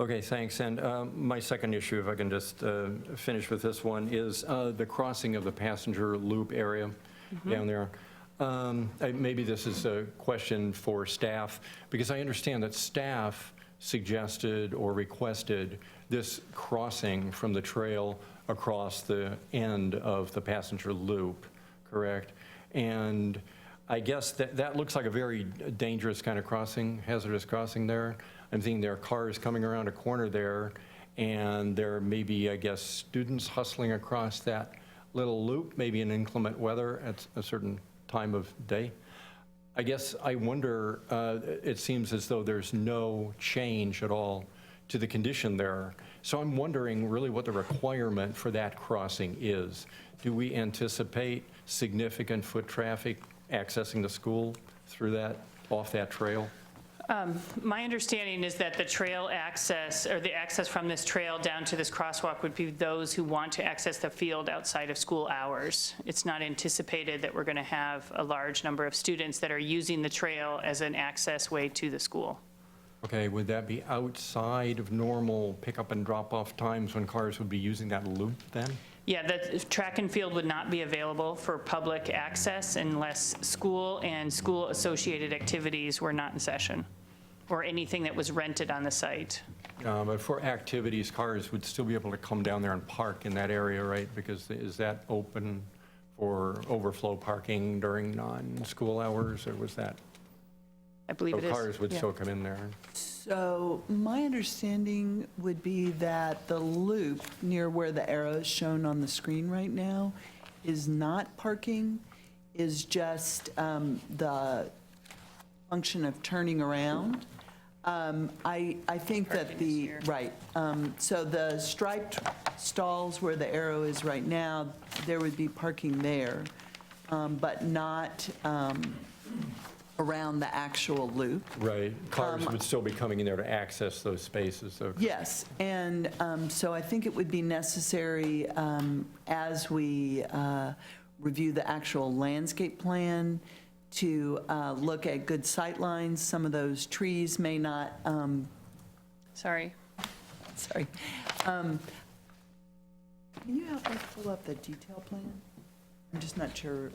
Okay, thanks. And my second issue, if I can just finish with this one, is the crossing of the passenger loop area down there. Maybe this is a question for staff, because I understand that staff suggested or requested this crossing from the trail across the end of the passenger loop, correct? And I guess that looks like a very dangerous kind of crossing, hazardous crossing there. I'm thinking there are cars coming around a corner there, and there may be, I guess, students hustling across that little loop, maybe in inclement weather at a certain time of day. I guess I wonder, it seems as though there's no change at all to the condition there. So I'm wondering really what the requirement for that crossing is. Do we anticipate significant foot traffic accessing the school through that, off that trail? My understanding is that the trail access, or the access from this trail down to this crosswalk, would be those who want to access the field outside of school hours. It's not anticipated that we're going to have a large number of students that are using the trail as an access way to the school. Okay, would that be outside of normal pickup and drop-off times when cars would be using that loop then? Yeah, the track and field would not be available for public access unless school and school-associated activities were not in session, or anything that was rented on the site. But for activities, cars would still be able to come down there and park in that area, right? Because is that open for overflow parking during non-school hours, or was that? I believe it is. So cars would Yeah. still come in there? So my understanding would be that the loop near where the arrow is shown on the screen right now is not parking, is just the function of turning around. I think that the, right, so the striped stalls where the arrow is right now, there would be parking there, but not around the actual loop. Right. Cars would still be coming in there to access those spaces, so. Yes, and so I think it would be necessary, as we review the actual landscape plan, to look at good sight lines. Some of those trees may not, Sorry. sorry. Can you help me pull up the detail plan? I'm just not sure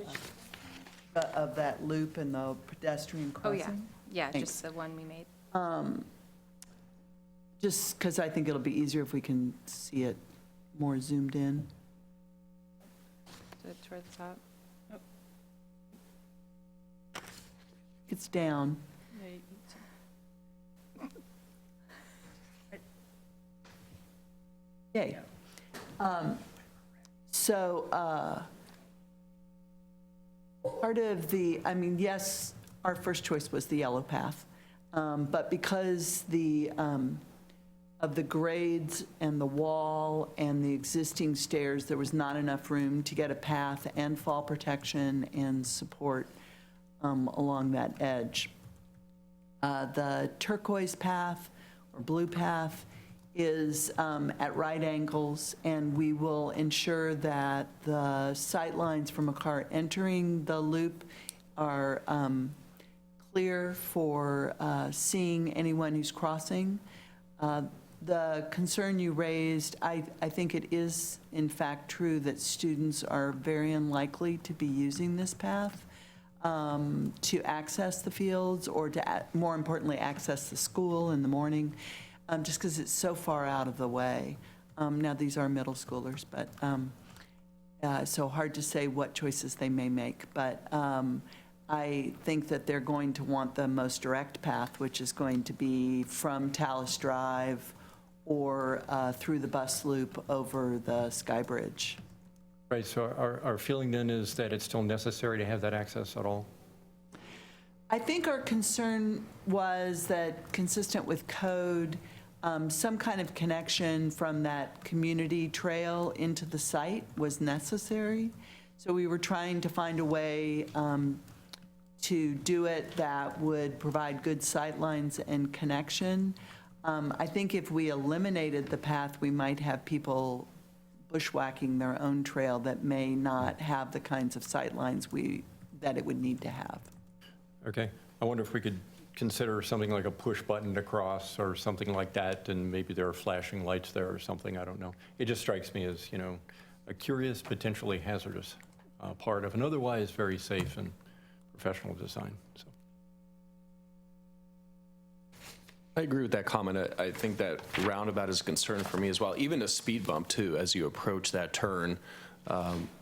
of that loop and the pedestrian Oh, yeah. crossing. Yeah, Thanks. just the one we made. Just because I think it'll be easier if we can see it more zoomed in. So toward the top. It's down. Yay. So part of the, I mean, yes, our first choice was the yellow path, but because of the grades and the wall and the existing stairs, there was not enough room to get a path and fall protection and support along that edge. The turquoise path or blue path is at right angles, and we will ensure that the sight lines from a car entering the loop are clear for seeing anyone who's crossing. The concern you raised, I think it is in fact true that students are very unlikely to be using this path to access the fields, or to, more importantly, access the school in the morning, just because it's so far out of the way. Now, these are middle schoolers, but so hard to say what choices they may make. But I think that they're going to want the most direct path, which is going to be from Talus Drive or through the bus loop over the Sky Bridge. Right, so our feeling then is that it's still necessary to have that access at all? I think our concern was that, consistent with code, some kind of connection from that community trail into the site was necessary. So we were trying to find a way to do it that would provide good sightlines and connection. I think if we eliminated the path, we might have people bushwhacking their own trail that may not have the kinds of sightlines that it would need to have. Okay. I wonder if we could consider something like a push button to cross or something like that, and maybe there are flashing lights there or something, I don't know. It just strikes me as, a curious, potentially hazardous part of an otherwise very safe and professional design. So. I agree with that comment. I think that roundabout is a concern for me as well. Even a speed bump, too, as you approach that turn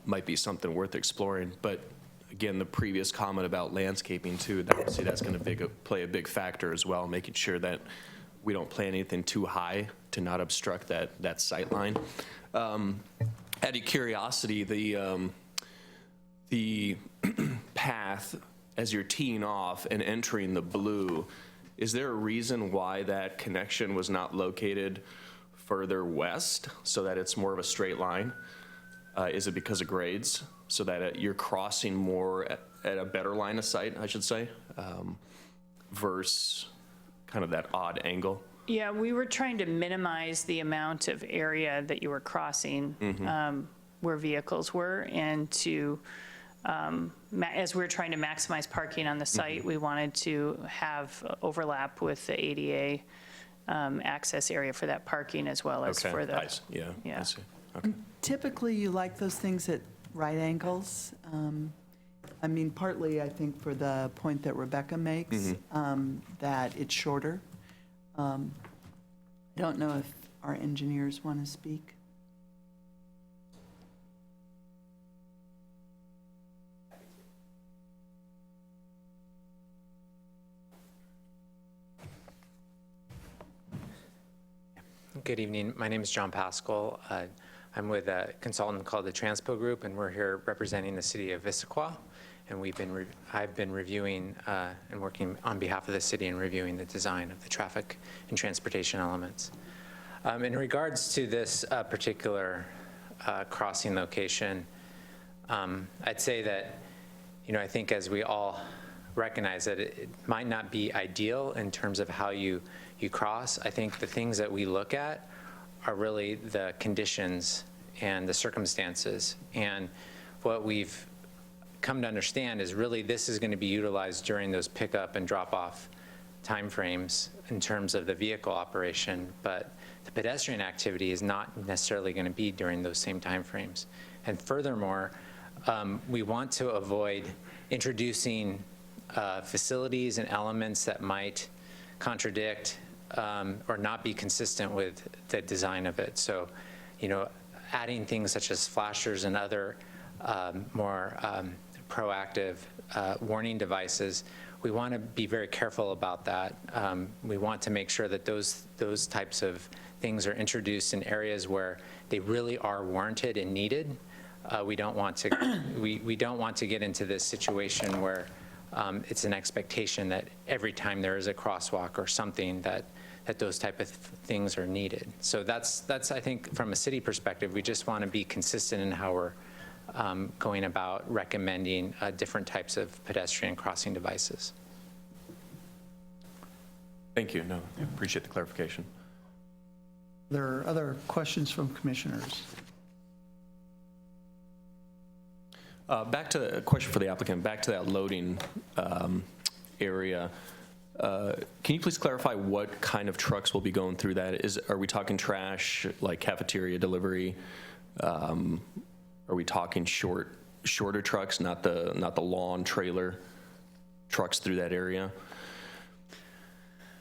might be something worth exploring. But again, the previous comment about landscaping, too, obviously that's going to play a big factor as well, making sure that we don't plant anything too high to not obstruct that sight line. Out of curiosity, the path as you're teeing off and entering the blue, is there a reason why that connection was not located further west so that it's more of a straight line? Is it because of grades so that you're crossing more at a better line of sight, I should say, versus kind of that odd angle? Yeah, we were trying to minimize the amount of area that you were crossing where vehicles were, and to as we were trying to maximize parking on the site, we wanted to have overlap with the ADA access area for that parking as well as for the. Yeah. Yeah. I see. Okay. Typically, you like those things at right angles. I mean, partly, I think, for the point that Rebecca makes, that it's shorter. I don't know if our engineers want to speak. Good evening. My name is John Pascal. I'm with a consultant called the Transpo Group, and we're here representing the city of Issaquah. And I've been reviewing and working on behalf of the city and reviewing the design of the traffic and transportation elements. In regards to this particular crossing location, I'd say that, I think as we all recognize that it might not be ideal in terms of how you cross. I think the things that we look at are really the conditions and the circumstances. And what we've come to understand is really this is going to be utilized during those pickup and drop-off timeframes in terms of the vehicle operation, but the pedestrian activity is not necessarily going to be during those same timeframes. And furthermore, we want to avoid introducing facilities and elements that might contradict or not be consistent with the design of it. So, adding things such as flashers and other more proactive warning devices, we want to be very careful about that. We want to make sure that those types of things are introduced in areas where they really are warranted and needed. We don't want to we don't want to get into this situation where it's an expectation that every time there is a crosswalk or something that those type of things are needed. So that's I think from a city perspective, we just want to be consistent in how we're going about recommending different types of pedestrian crossing devices. Thank you. No, I appreciate the clarification. There are other questions from commissioners. Back to a question for the applicant, back to that loading area. Can you please clarify what kind of trucks will be going through that? Are we talking trash, like cafeteria delivery? Are we talking shorter trucks, not the lawn trailer trucks through that area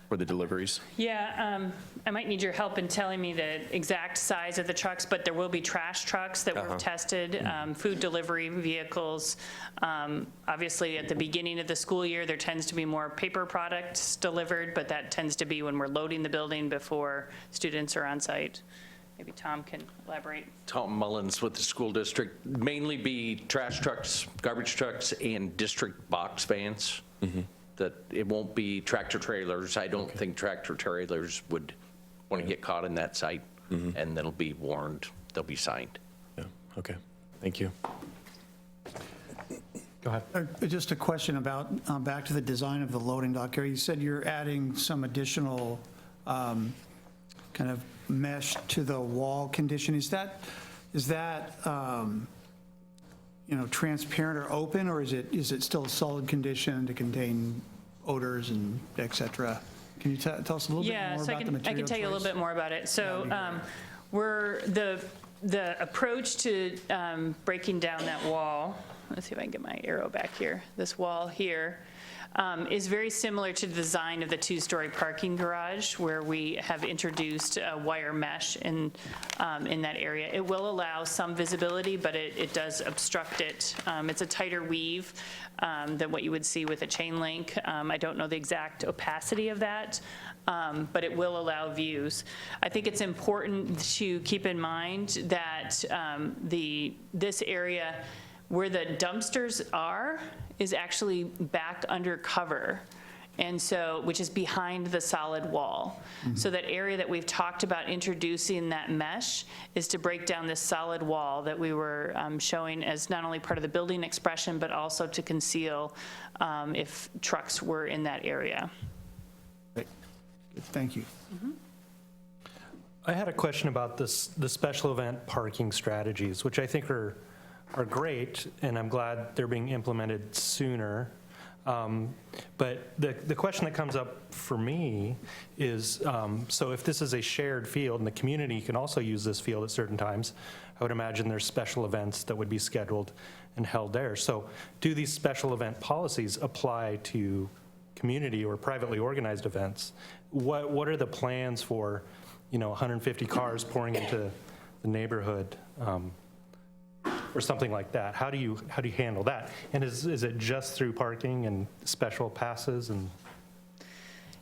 for the deliveries? Yeah, I might need your help in telling me the exact size of the trucks, but there will be trash trucks that were tested, food delivery vehicles. Obviously, at the beginning of the school year, there tends to be more paper products delivered, but that tends to be when we're loading the building before students are on site. Maybe Tom can elaborate. Tom Mullins with the school district. Mainly be trash trucks, garbage trucks, and district box vans. That it won't be tractor trailers. I don't think tractor trailers would want to get caught in that site, and they'll be warned, they'll be signed. Yeah, okay, thank you. Go ahead. Just a question about, back to the design of the loading dock area. You said you're adding some additional kind of mesh to the wall condition. Is that transparent or open, or is it still a solid condition to contain odors and et cetera? Can you tell us a little bit more Yeah, so about the material I can tell you a little choice? bit more about it. So That'd be we're, the approach to breaking down that wall, let's see if I can get my arrow back here, this wall here, is very similar to the design of the two-story parking garage, where we have introduced a wire mesh in that area. It will allow some visibility, but it does obstruct it. It's a tighter weave than what you would see with a chain link. I don't know the exact opacity of that, but it will allow views. I think it's important to keep in mind that this area where the dumpsters are is actually back under cover, and so, which is behind the solid wall. So that area that we've talked about introducing that mesh is to break down this solid wall that we were showing as not only part of the building expression, but also to conceal if trucks were in that area. Great. Good, thank you. I had a question about the special event parking strategies, which I think are great, and I'm glad they're being implemented sooner. But the question that comes up for me is, so if this is a shared field and the community can also use this field at certain times, I would imagine there's special events that would be scheduled and held there. So do these special event policies apply to community or privately organized events? What are the plans for, 150 cars pouring into the neighborhood? Or something like that. How do you handle that? And is it just through parking and special passes and?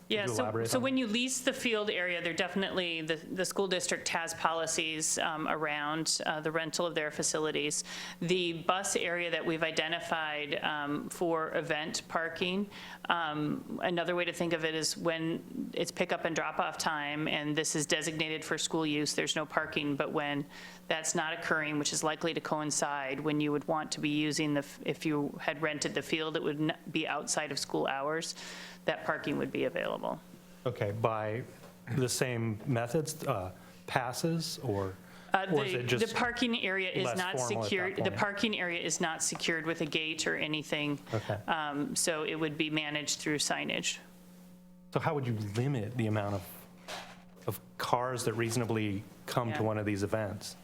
Yeah, so when you lease the field area, there definitely, the school district has policies around the rental of their facilities. The bus area that we've identified for event parking, another way to think of it is when it's pickup and drop-off time, and this is designated for school use, there's no parking, but when that's not occurring, which is likely to coincide when you would want to be using if you had rented the field, it would be outside of school hours, that parking would be available. Okay, by the same methods, passes, or is it just the parking area is less not formal at that secured. The point? parking area is not secured with a gate or anything. Okay. So it would be managed through signage. So how would you limit the amount of cars that reasonably come Yeah. to one of these events?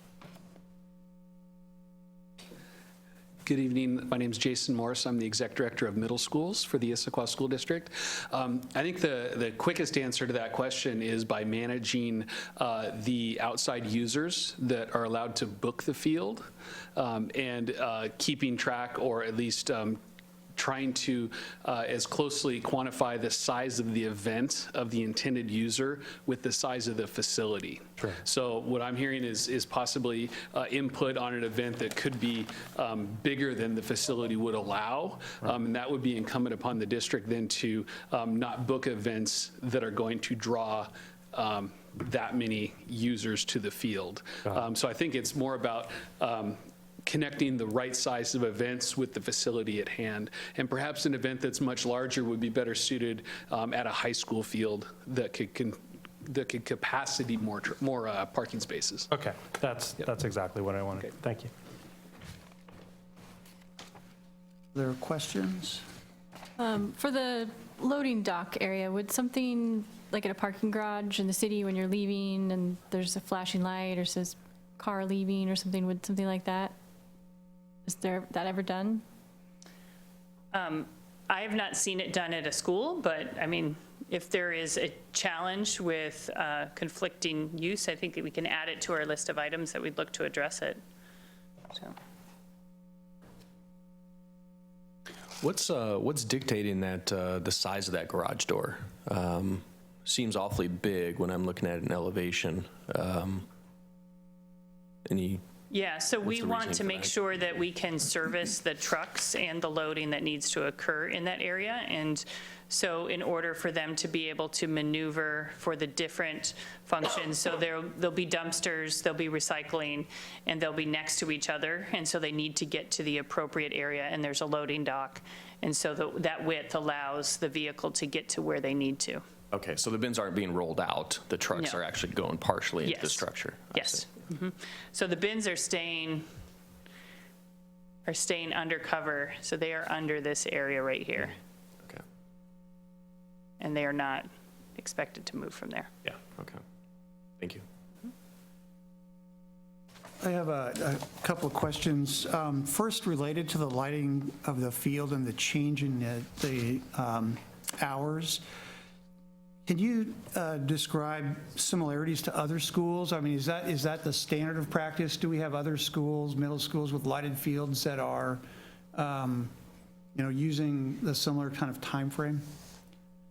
Good evening. My name is Jason Morris. I'm the Exec Director of Middle Schools for the Issaquah School District. I think the quickest answer to that question is by managing the outside users that are allowed to book the field and keeping track, or at least trying to as closely quantify the size of the event of the intended user with the size of the facility. Sure. So what I'm hearing is possibly input on an event that could be bigger than the facility would allow, and that would be incumbent upon the district then to not book events that are going to draw that many users to the field. So I think it's more about connecting the right size of events with the facility at hand. And perhaps an event that's much larger would be better suited at a high school field that could capacity more parking spaces. Okay, that's exactly what I wanted. Okay. Thank you. Are there questions? For the loading dock area, would something like at a parking garage in the city when you're leaving and there's a flashing light or says car leaving or something, would something like that? Is there that ever done? I have not seen it done at a school, but I mean, if there is a challenge with conflicting use, I think that we can add it to our list of items that we'd look to address it. So. What's dictating that the size of that garage door? Seems awfully big when I'm looking at an elevation. Any Yeah, so we the want reasoning to for make that? sure that we can service the trucks and the loading that needs to occur in that area. And so in order for them to be able to maneuver for the different functions, so there'll be dumpsters, there'll be recycling, and they'll be next to each other. And so they need to get to the appropriate area, and there's a loading dock. And so that width allows the vehicle to get to where they need to. Okay, so the bins aren't being rolled out, the trucks No. are actually going partially into the Yes. structure? I Yes. see. Mhm. So the bins are staying undercover, so they are under this area right here, Okay, and they are not expected to move from there. yeah, okay. Thank you. I have a couple of questions. First, related to the lighting of the field and the change in the hours. Can you describe similarities to other schools? I mean, is that the standard of practice? Do we have other schools, middle schools with lighted fields that are, using the similar kind of time frame?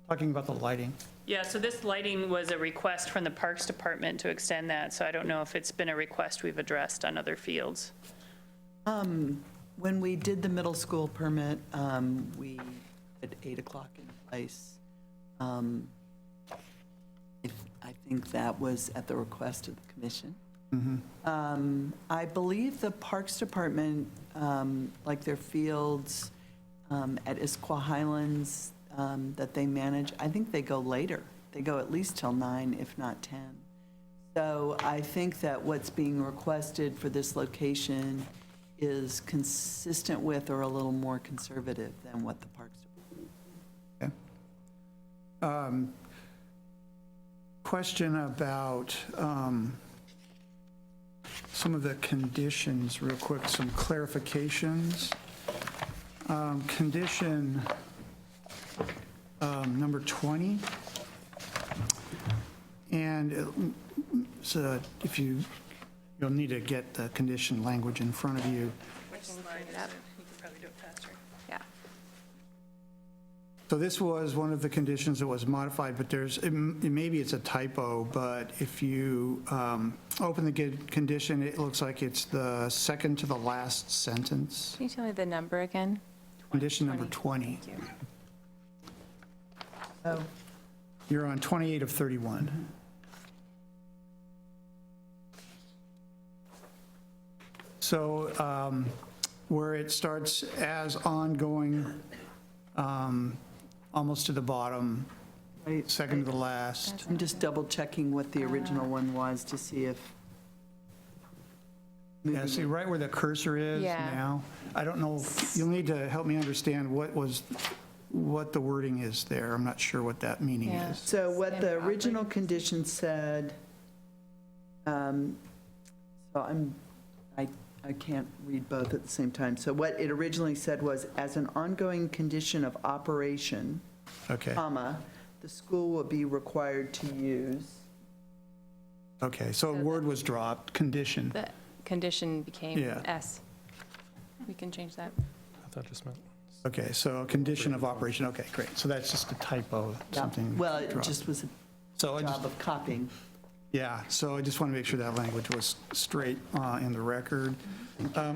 Talking about the lighting. Yeah, so this lighting was a request from the Parks Department to extend that, so I don't know if it's been a request we've addressed on other fields. When we did the middle school permit, we had 8 o'clock in place. I think that was at the request of the commission. I believe the Parks Department, like their fields at Issaquah Highlands that they manage, I think they go later. They go at least till 9, if not 10. So I think that what's being requested for this location is consistent with or a little more conservative than what the Parks Department. Okay. Question about some of the conditions, real quick, some clarifications. Condition number 20. And so if you'll need to get the condition language in front of you. Which slide is it? You can probably do it faster. Yeah. So this was one of the conditions that was modified, but maybe it's a typo, but if you open the condition, it looks like it's the second to the last sentence. Can you tell me the number again? Condition number 20. Thank you. Oh, You're on 28 of 31. So where it starts as ongoing, almost to the bottom, right. second to the last. I'm just double checking what the original one was to see if. Yeah, see, right where the cursor is Yeah. now, I don't know, you'll need to help me understand what the wording is there. I'm not sure what that meaning Yeah. is. So what the original condition said, so I can't read both at the same time. So what it originally said was, as an ongoing condition of operation, Okay, comma, the school will be required to use. okay, so a word was dropped, condition. The condition became Yeah. S. We can change that. I thought just meant. Okay, so a condition of operation, okay, great. So that's just a typo, something. Well, it dropped. just was So a I just, job of copying. yeah, so I just want to make sure that language was straight in the record.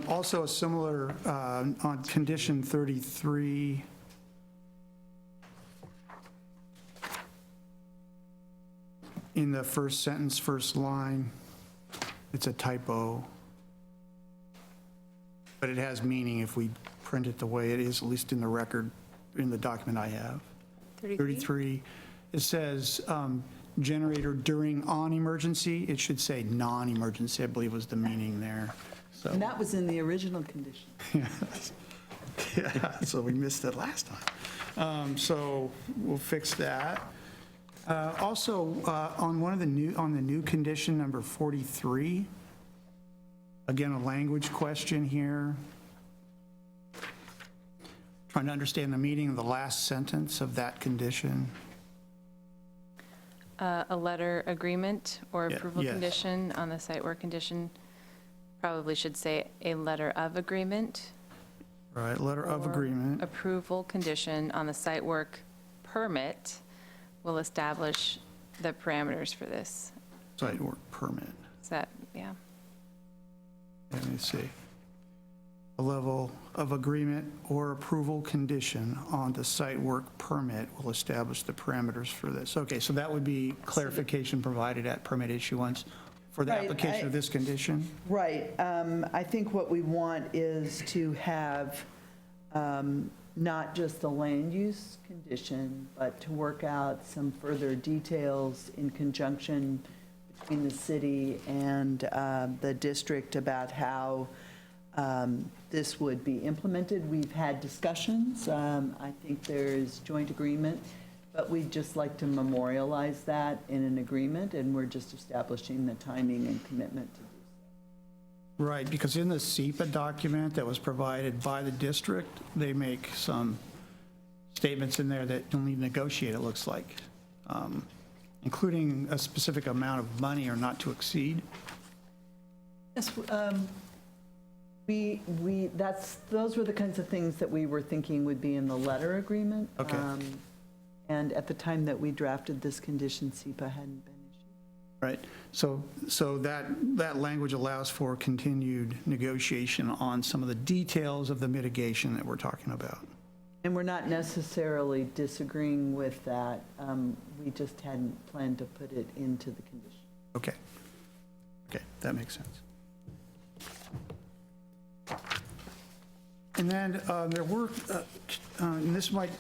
Also, a similar, on condition 33, in the first sentence, first line, it's a typo. But it has meaning if we print it the way it is, at least in the record, in the document I have. 33, it says generator during on emergency. It should say non-emergency, I believe was the meaning there. So, And that was in the original condition. yeah, so we missed it last time. So we'll fix that. Also, on the new condition, number 43, again, a language question here. Trying to understand the meaning of the last sentence of that condition. A letter agreement or Yeah, approval yes. condition on the site work condition probably should say a letter of agreement. Right, letter of or agreement. Approval condition on the site work permit will establish the parameters for this. Site work permit. Is that, yeah. let me see. A level of agreement or approval condition on the site work permit will establish the parameters for this. Okay, so that would be clarification provided at permit issuance for the Right, application of this condition? Right. I think what we want is to have not just the land use condition, but to work out some further details in conjunction between the city and the district about how this would be implemented. We've had discussions. I think there's joint agreement, but we'd just like to memorialize that in an agreement, and we're just establishing the timing and commitment to do so. Right, because in the SEPA document that was provided by the district, they make some statements in there that you'll need to negotiate, it looks like, including a specific amount of money or not to exceed. Yes, those were the kinds of things that we were thinking would be in the letter agreement. Okay. And at the time that we drafted this condition, SEPA hadn't been issued. Right, so that language allows for continued negotiation on some of the details of the mitigation that we're talking about. And we're not necessarily disagreeing with that. We just hadn't planned to put it into the condition. Okay, that makes sense. And then there were, and this might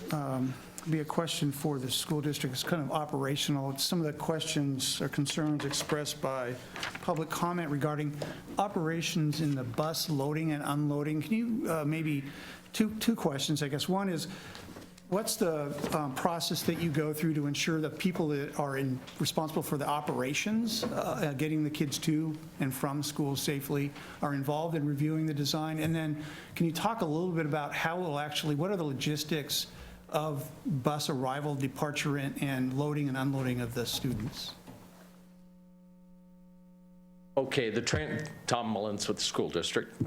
be a question for the school district, it's kind of operational. Some of the questions or concerns expressed by public comment regarding operations in the bus loading and unloading. Can you maybe, two questions, I guess. One is, what's the process that you go through to ensure that people that are responsible for the operations, getting the kids to and from school safely, are involved in reviewing the design? And then can you talk a little bit about how it will actually, what are the logistics of bus arrival, departure, and loading and unloading of the students? Okay, Tom Mullins with the school district.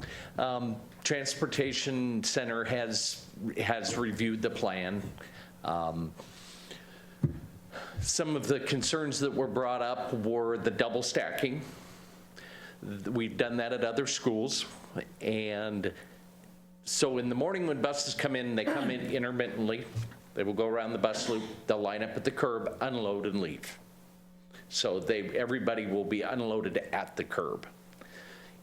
Transportation Center has reviewed the plan. Some of the concerns that were brought up were the double stacking. We've done that at other schools. And so in the morning when buses come in, they come in intermittently. They will go around the bus loop, they'll line up at the curb, unload and leave. So everybody will be unloaded at the curb.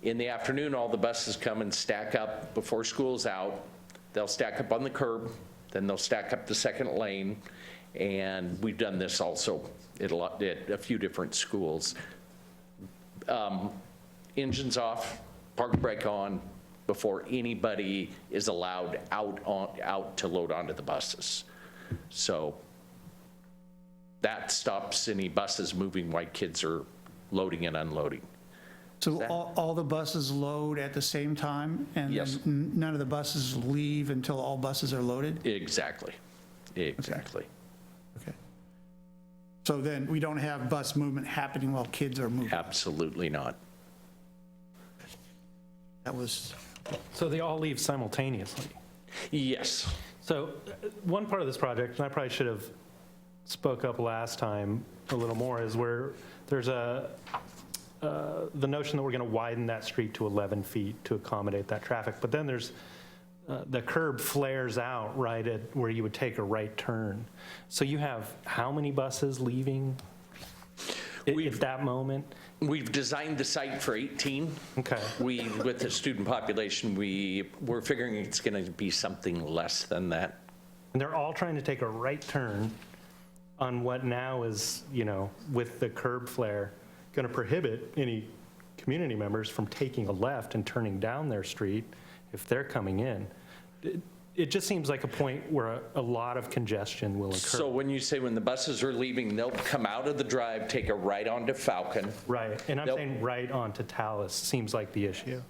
In the afternoon, all the buses come and stack up before school's out. They'll stack up on the curb, then they'll stack up the second lane, and we've done this also at a few different schools. Engines off, park brake on, before anybody is allowed out to load onto the buses. So that stops any buses moving while kids are loading and unloading. So all the buses load at the same time? And Yes. none of the buses leave until all buses are loaded? Exactly. Okay. So then we don't have bus movement happening while kids are moving? Absolutely not. That was... So they all leave simultaneously? Yes. So one part of this project, and I probably should have spoke up last time a little more, is where there's the notion that we're going to widen that street to 11 feet to accommodate that traffic. But then there's the curb flares out right at where you would take a right turn. So you have how many buses leaving at that moment? We've designed the site for 18. Okay. With the student population, we're figuring it's going to be something less than that. And they're all trying to take a right turn on what now is, with the curb flare, going to prohibit any community members from taking a left and turning down their street if they're coming in. It just seems like a point where a lot of congestion will occur. So when you say when the buses are leaving, they'll come out of the drive, take a right onto Falcon. Right, and I'm saying right onto Talus seems like the issue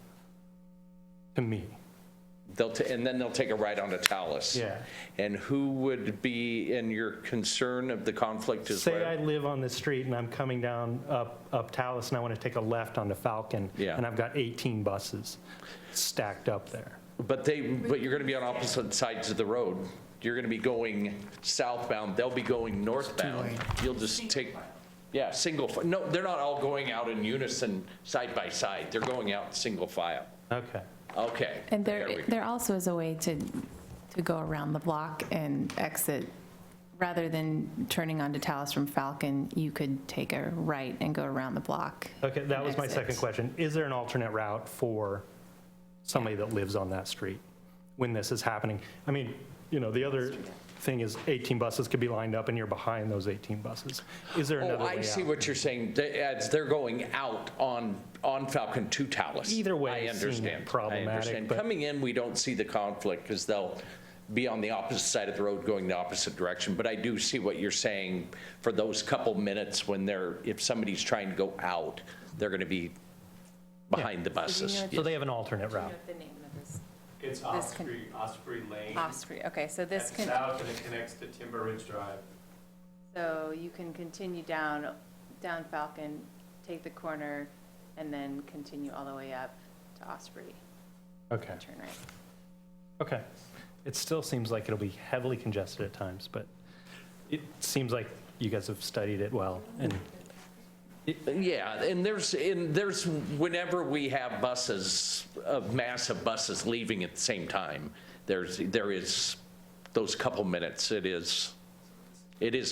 to me. And then they'll take a right onto Talus. Yeah. And who would be in your concern of the conflict is Say where? I live on this street and I'm coming down up Talus and I want to take a left onto Falcon. Yeah. And I've got 18 buses stacked up there. But you're going to be on opposite sides of the road. You're going to be going southbound. They'll be going northbound. You'll just take, Yeah, no, they're not all going out in unison, side by side. They're going out single file. Okay. Okay. And there we go. there also is a way to go around the block and exit. Rather than turning onto Talus from Falcon, you could take a right and go around the block. Okay, that and was my exit. second question. Is there an alternate route for somebody that lives on that street when this is happening? I mean, you know, the other thing is 18 buses could be lined up and you're behind those 18 buses. Is there another Oh, way out? I see what you're saying. As they're going out on Falcon to Talus. Either way, I it seemed understand. problematic, I understand. but- Coming in, we don't see the conflict because they'll be on the opposite side of the road going the opposite direction. But I do see what you're saying for those couple minutes when if somebody's trying to go out, they're going to be behind the buses. So they have an alternate route. The name of this, It's Osprey Lane. Osprey, okay, so this At can, south, and it connects to Timber Ridge Drive. so you can continue down Falcon, take the corner, and then continue all the way up to Osprey, Okay, turn right. okay. It still seems like it'll be heavily congested at times, but it seems like you guys have studied it well. And Yeah, and there's whenever we have buses, a mass of buses leaving at the same time, there is those couple minutes, it is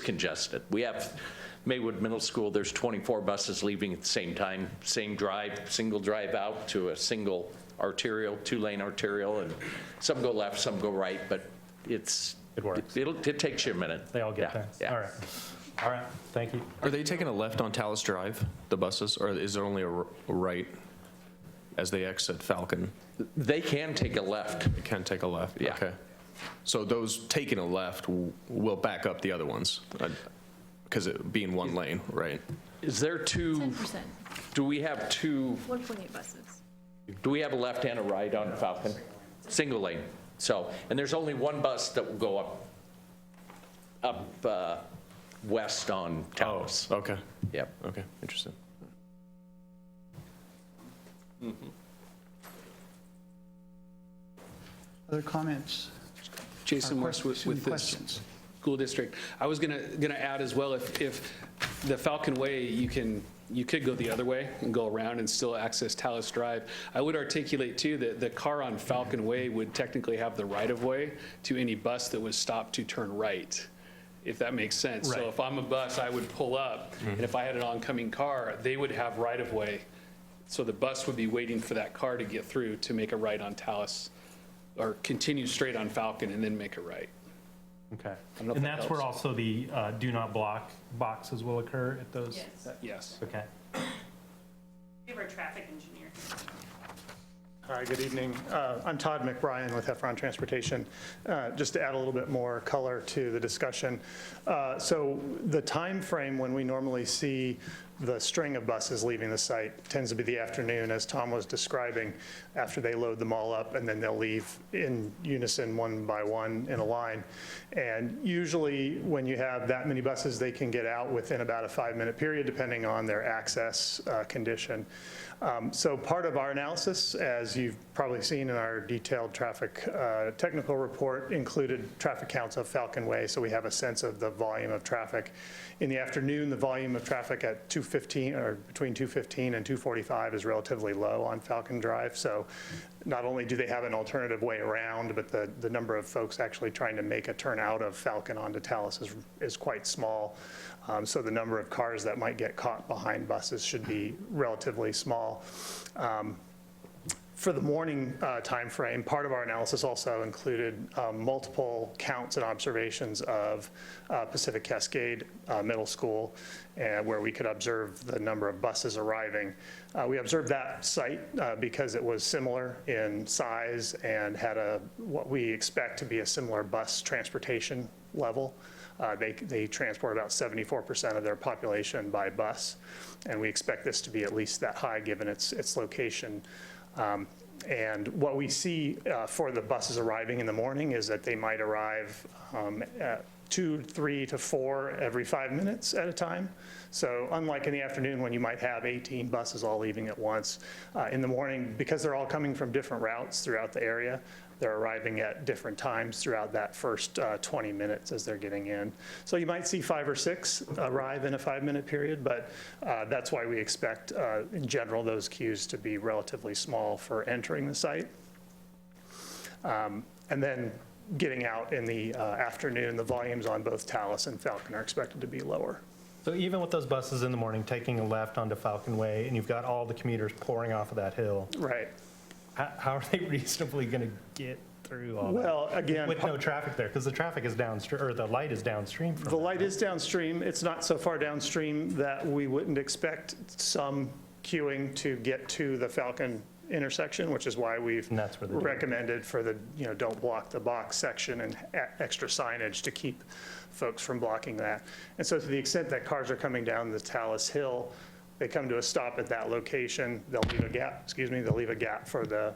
congested. We have Maywood Middle School, there's 24 buses leaving at the same time, same drive, single drive out to a single arterial, 2-lane arterial, and some go left, some go right, but It works. it takes you a minute. they all get Yeah, there. yeah. All right. All right, thank you. Are they taking a left on Talus Drive, the buses, or is there only a right as they exit Falcon? They can take a left. They can take a left? Yeah. Okay. So those taking a left will back up the other ones, because it being one lane, right? Is there 10%, do we have 1.8 buses. do we have a left and a right on Falcon? Single lane. So, and there's only one bus that will go up west on Talus. Oh, okay. Yep. Okay, interesting. Other comments? Jason Or West with this questions? school district. I was gonna add as well, if the Falcon Way, you could go the other way and go around and still access Talus Drive. I would articulate too that the car on Falcon Way would technically have the right-of-way to any bus that was stopped to turn right, if that makes sense. So Right. if I'm a bus, I would pull up, and if I had an oncoming car, they would have right-of-way. So the bus would be waiting for that car to get through to make a right on Talus, or continue straight on Falcon and then make a right. Okay. don't know if And that that's where helps. also the do not block boxes will occur at those? Yes. Okay. We have our traffic engineer. Hi, good evening. I'm Todd McBrien with Heffron Transportation. Just to add a little bit more color to the discussion. So the time frame when we normally see the string of buses leaving the site tends to be the afternoon, as Tom was describing, after they load them all up, and then they'll leave in unison, one by one, in a line. And usually, when you have that many buses, they can get out within about a 5-minute period, depending on their access condition. So part of our analysis, as you've probably seen in our detailed traffic technical report, included traffic counts of Falcon Way, so we have a sense of the volume of traffic. In the afternoon, the volume of traffic at 2:15, or between 2:15 and 2:45, is relatively low on Falcon Drive. So not only do they have an alternative way around, but the number of folks actually trying to make a turn out of Falcon onto Talus is quite small. So the number of cars that might get caught behind buses should be relatively small. For the morning timeframe, part of our analysis also included multiple counts and observations of Pacific Cascade Middle School, where we could observe the number of buses arriving. We observed that site because it was similar in size and had what we expect to be a similar bus transportation level. They transport about 74% of their population by bus, and we expect this to be at least that high given its location. And what we see for the buses arriving in the morning is that they might arrive 2, 3 to 4 every 5 minutes at a time. So unlike in the afternoon when you might have 18 buses all leaving at once, in the morning, because they're all coming from different routes throughout the area, they're arriving at different times throughout that first 20 minutes as they're getting in. So you might see 5 or 6 arrive in a 5-minute period, but that's why we expect, in general, those queues to be relatively small for entering the site. And then getting out in the afternoon, the volumes on both Talus and Falcon are expected to be lower. So even with those buses in the morning taking a left onto Falcon Way, and you've got all the commuters pouring off of that hill, Right. how are they reasonably going to get through all that? Well, again, With no traffic there, because the traffic is downstream, or the light is downstream from the that. light is downstream. It's not so far downstream that we wouldn't expect some queuing to get to the Falcon intersection, which is why we've And that's where they do it. recommended for the, don't block the box section and extra signage to keep folks from blocking that. And so to the extent that cars are coming down the Talus Hill, they come to a stop at that location, they'll leave a gap for the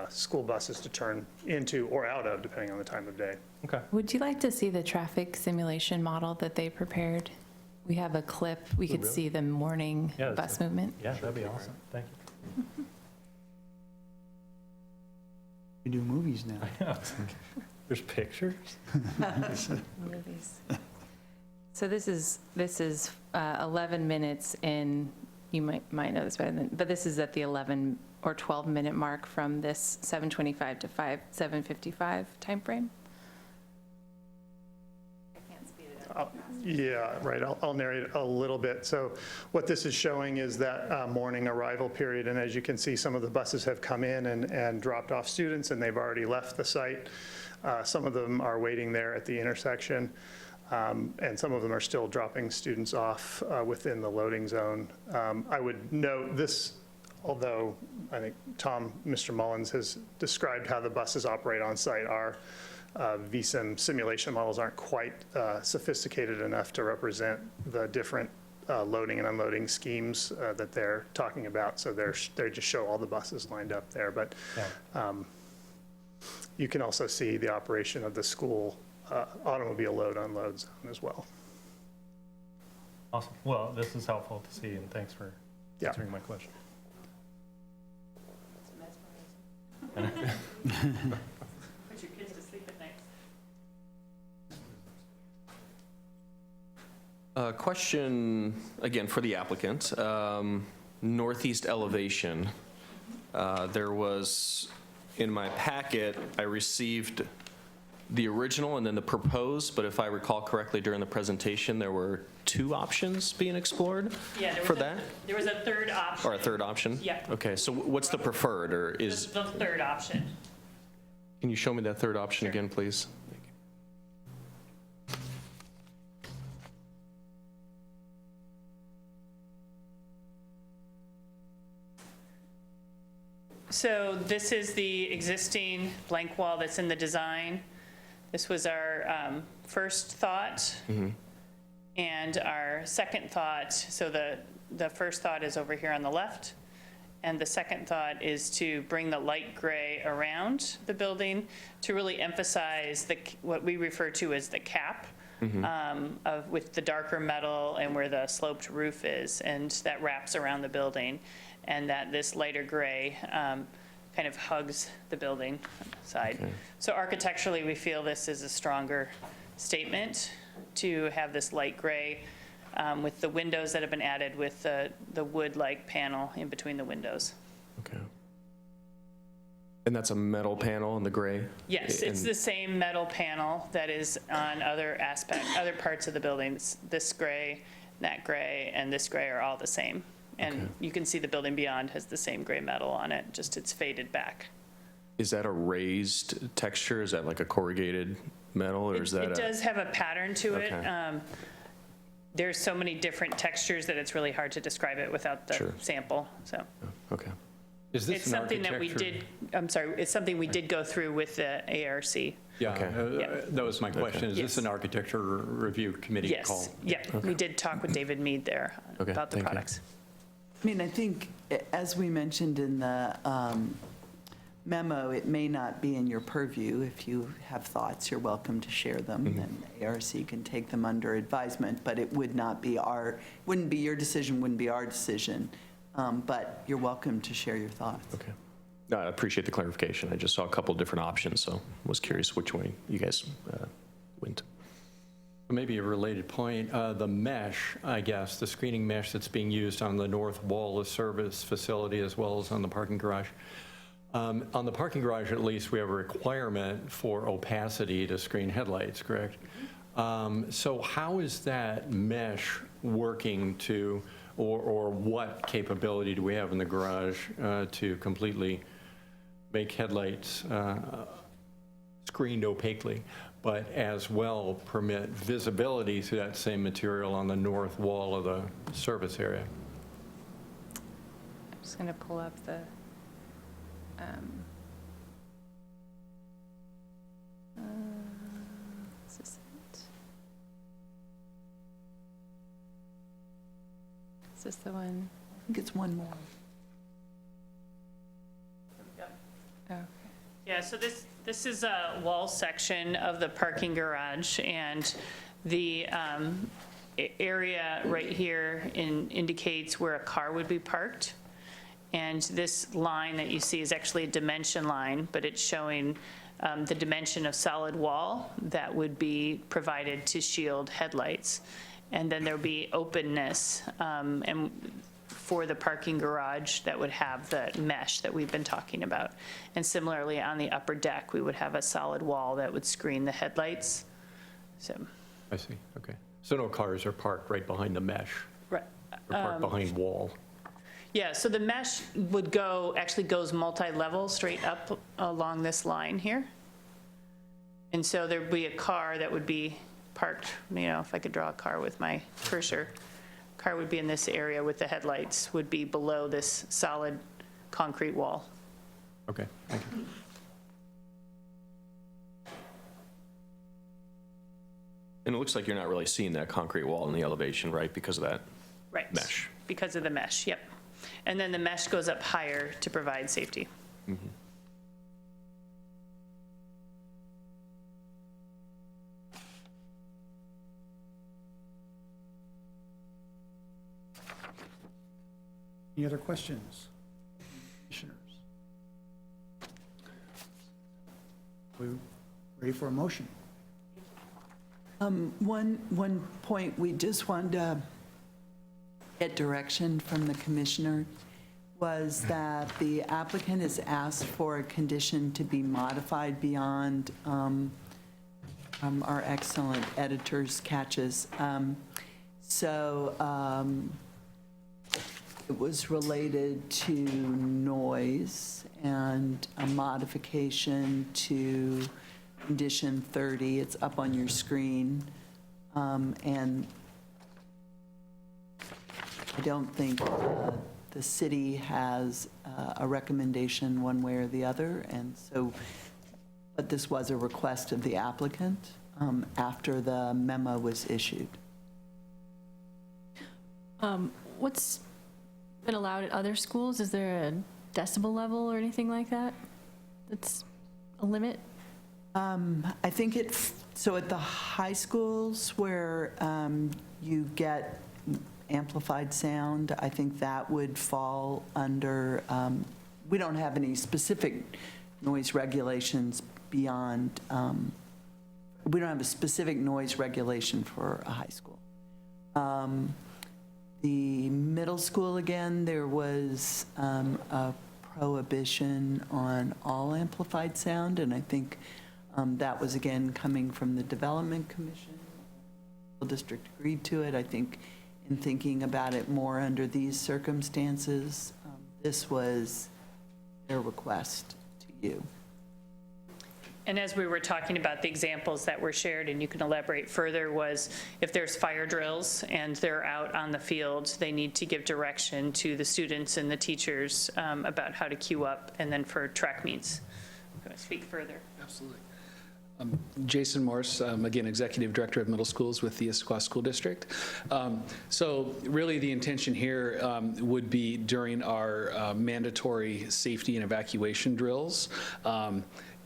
school buses to turn into or out of, depending on the time of day. Okay. Would you like to see the traffic simulation model that they prepared? We have a clip. We could see the morning Yeah, bus movement. Yeah, that'd be awesome. Thank you. We do movies now. There's pictures? Movies. So this is 11 minutes in. You might know this better than, but this is at the 11 or 12-minute mark from this 7:25 to 7:55 timeframe. Yeah, right. I'll narrate a little bit. So what this is showing is that morning arrival period. And as you can see, some of the buses have come in and dropped off students, and they've already left the site. Some of them are waiting there at the intersection. And some of them are still dropping students off within the loading zone. I would note this, although I think Mr. Mullins has described how the buses operate on site, our VSIM simulation models aren't quite sophisticated enough to represent the different loading and unloading schemes that they're talking about. So they just show all the buses lined up there. But you can also see the operation of the school automobile load unload zone as well. Awesome. Well, this is helpful to see, and thanks for answering my question. Put your kids to sleep at night. Question, again, for the applicant. Northeast elevation. There was, in my packet, I received the original and then the proposed, but if I recall correctly during the presentation, there were 2 options being explored for that? There was a third option. Or a third option? Yeah. Okay, so what's the preferred, or is, The third option. can you show me that third option again, please? So this is the existing blank wall that's in the design. This was our first thought. And our second thought, so the first thought is over here on the left. And the second thought is to bring the light gray around the building to really emphasize what we refer to as the cap with the darker metal and where the sloped roof is, and that wraps around the building. And that this lighter gray kind of hugs the building side. Okay. So architecturally, we feel this is a stronger statement to have this light gray with the windows that have been added with the wood-like panel in between the windows. Okay. And that's a metal panel in the gray? Yes, it's the same metal panel that is on other parts of the building. This gray, that gray, and this gray are all the same. And you can see the building beyond has the same gray metal on it, just it's faded back. Is that a raised texture? Is that like a corrugated metal, or is that It does have a pattern to it. There's so many different textures that it's really hard to describe it without the sample, so. Okay. Is this It's something that we did, it's something we did go through with the ARC. Yeah, that was my question. Is this an architecture review committee call? Yes, yeah, we did talk with David Mead there about the products. I mean, I think, as we mentioned in the memo, it may not be in your purview. If you have thoughts, you're welcome to share them, and the ARC can take them under advisement, but it would not be wouldn't be your decision, wouldn't be our decision, but you're welcome to share your thoughts. Okay. No, I appreciate the clarification. I just saw a couple different options, so was curious which way you guys went. Maybe a related point, the mesh, I guess, the screening mesh that's being used on the north wall of service facility as well as on the parking garage. On the parking garage, at least, we have a requirement for opacity to screen headlights, correct? So how is that mesh working to, or what capability do we have in the garage to completely make headlights screened opaquely, but as well permit visibility through that same material on the north wall of the service area? I'm just going to pull up the is this it? Is this the one? I think it's one more. Oh, okay. Yeah, so this is a wall section of the parking garage, and the area right here indicates where a car would be parked. And this line that you see is actually a dimension line, but it's showing the dimension of solid wall that would be provided to shield headlights. And then there'll be openness and for the parking garage that would have the mesh that we've been talking about. And similarly, on the upper deck, we would have a solid wall that would screen the headlights. So. I see, okay. So no cars are parked right behind the mesh? Right. Or parked behind wall? Yeah, so the mesh would actually goes multi-level straight up along this line here. And so there'd be a car that would be parked, if I could draw a car with my cursor, car would be in this area with the headlights, would be below this solid concrete wall. Okay, thank you. And it looks like you're not really seeing that concrete wall in the elevation, right, because of that Right. mesh? Because of the mesh, yep. And then the mesh goes up higher to provide safety. Mm-hmm. Any other questions? Commissioners? We ready for a motion? One point, we just wanted to get direction from the commissioner was that the applicant has asked for a condition to be modified beyond our excellent editor's catches. It was related to noise and a modification to condition 30. It's up on your screen. And I don't think the city has a recommendation one way or the other. And so, but this was a request of the applicant after the memo was issued. What's been allowed at other schools? Is there a decibel level or anything like that? That's a limit? I think so at the high schools where you get amplified sound, I think that would fall under, we don't have any specific noise regulations beyond, we don't have a specific noise regulation for a high school. The middle school, again, there was a prohibition on all amplified sound, and I think that was, again, coming from the Development Commission. The district agreed to it. I think in thinking about it more under these circumstances, this was their request to you. And as we were talking about the examples that were shared, and you can elaborate further, was if there's fire drills and they're out on the field, they need to give direction to the students and the teachers about how to queue up, and then for track meets. Speak further. Absolutely. Jason Morse, again, Executive Director of Middle Schools with the Issaquah School District. So really the intention here would be during our mandatory safety and evacuation drills.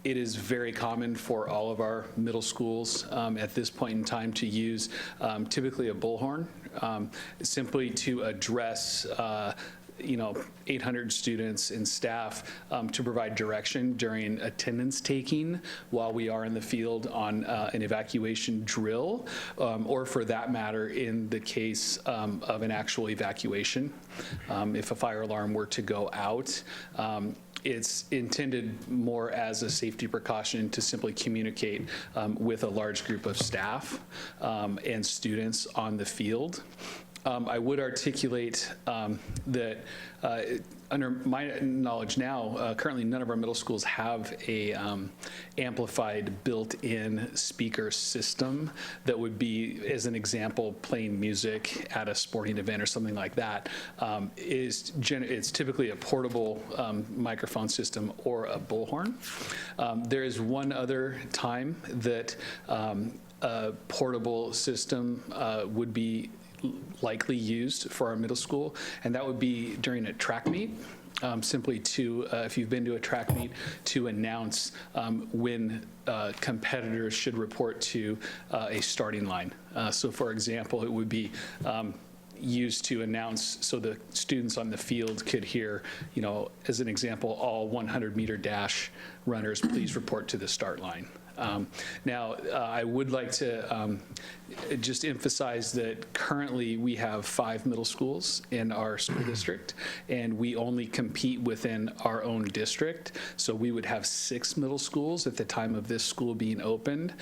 It is very common for all of our middle schools at this point in time to use typically a bullhorn, simply to address 800 students and staff to provide direction during attendance taking while we are in the field on an evacuation drill, or for that matter, in the case of an actual evacuation. If a fire alarm were to go out, it's intended more as a safety precaution to simply communicate with a large group of staff and students on the field. I would articulate that under my knowledge now, currently none of our middle schools have a amplified built-in speaker system that would be, as an example, playing music at a sporting event or something like that. It's typically a portable microphone system or a bullhorn. There is one other time that a portable system would be likely used for our middle school, and that would be during a track meet, simply to, if you've been to a track meet, to announce when competitors should report to a starting line. So for example, it would be used to announce so the students on the field could hear, as an example, all 100-meter dash runners, please report to the start line. Now, I would like to just emphasize that currently we have 5 middle schools in our school district, and we only compete within our own district. So we would have 6 middle schools at the time of this school being opened.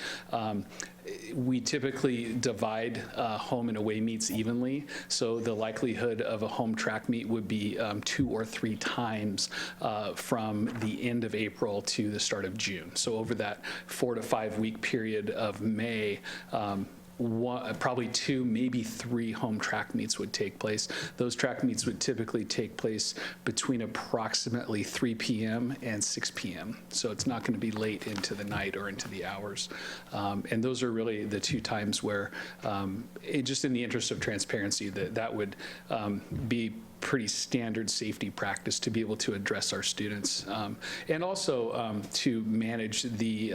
We typically divide home and away meets evenly, so the likelihood of a home track meet would be 2 or 3 times from the end of April to the start of June. So over that 4 to 5 week period of May, probably 2, maybe 3 home track meets would take place. Those track meets would typically take place between approximately 3 p.m. and 6 p.m. So it's not going to be late into the night or into the hours. And those are really the 2 times where, just in the interest of transparency, that would be pretty standard safety practice to be able to address our students, and also to manage the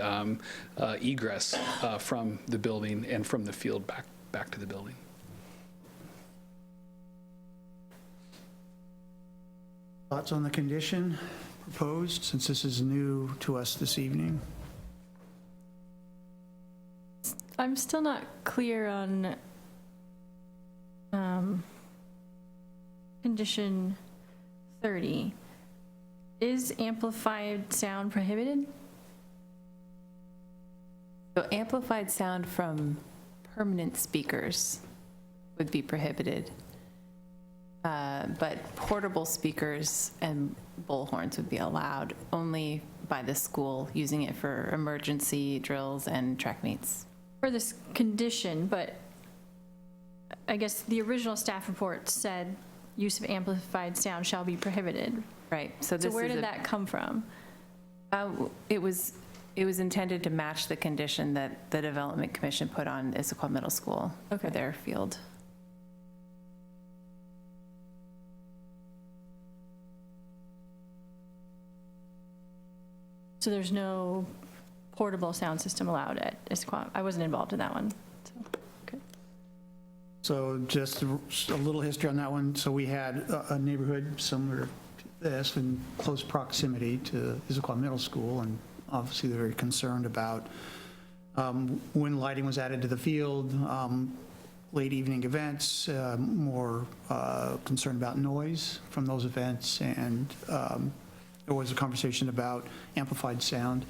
egress from the building and from the field back to the building. Thoughts on the condition proposed, since this is new to us this evening? I'm still not clear on condition 30. Is amplified sound prohibited? So amplified sound from permanent speakers would be prohibited. But portable speakers and bullhorns would be allowed only by the school, using it for emergency drills and track meets. For this condition, but I guess the original staff report said use of amplified sound shall be prohibited. Right. So where did that come from? It was intended to match the condition that the Development Commission put on Issaquah Middle School for their field. So there's no portable sound system allowed at Issaquah? I wasn't involved in that one. So just a little history on that one. So we had a neighborhood similar to this in close proximity to Issaquah Middle School, and obviously they're very concerned about when lighting was added to the field, late evening events, more concerned about noise from those events, and there was a conversation about amplified sound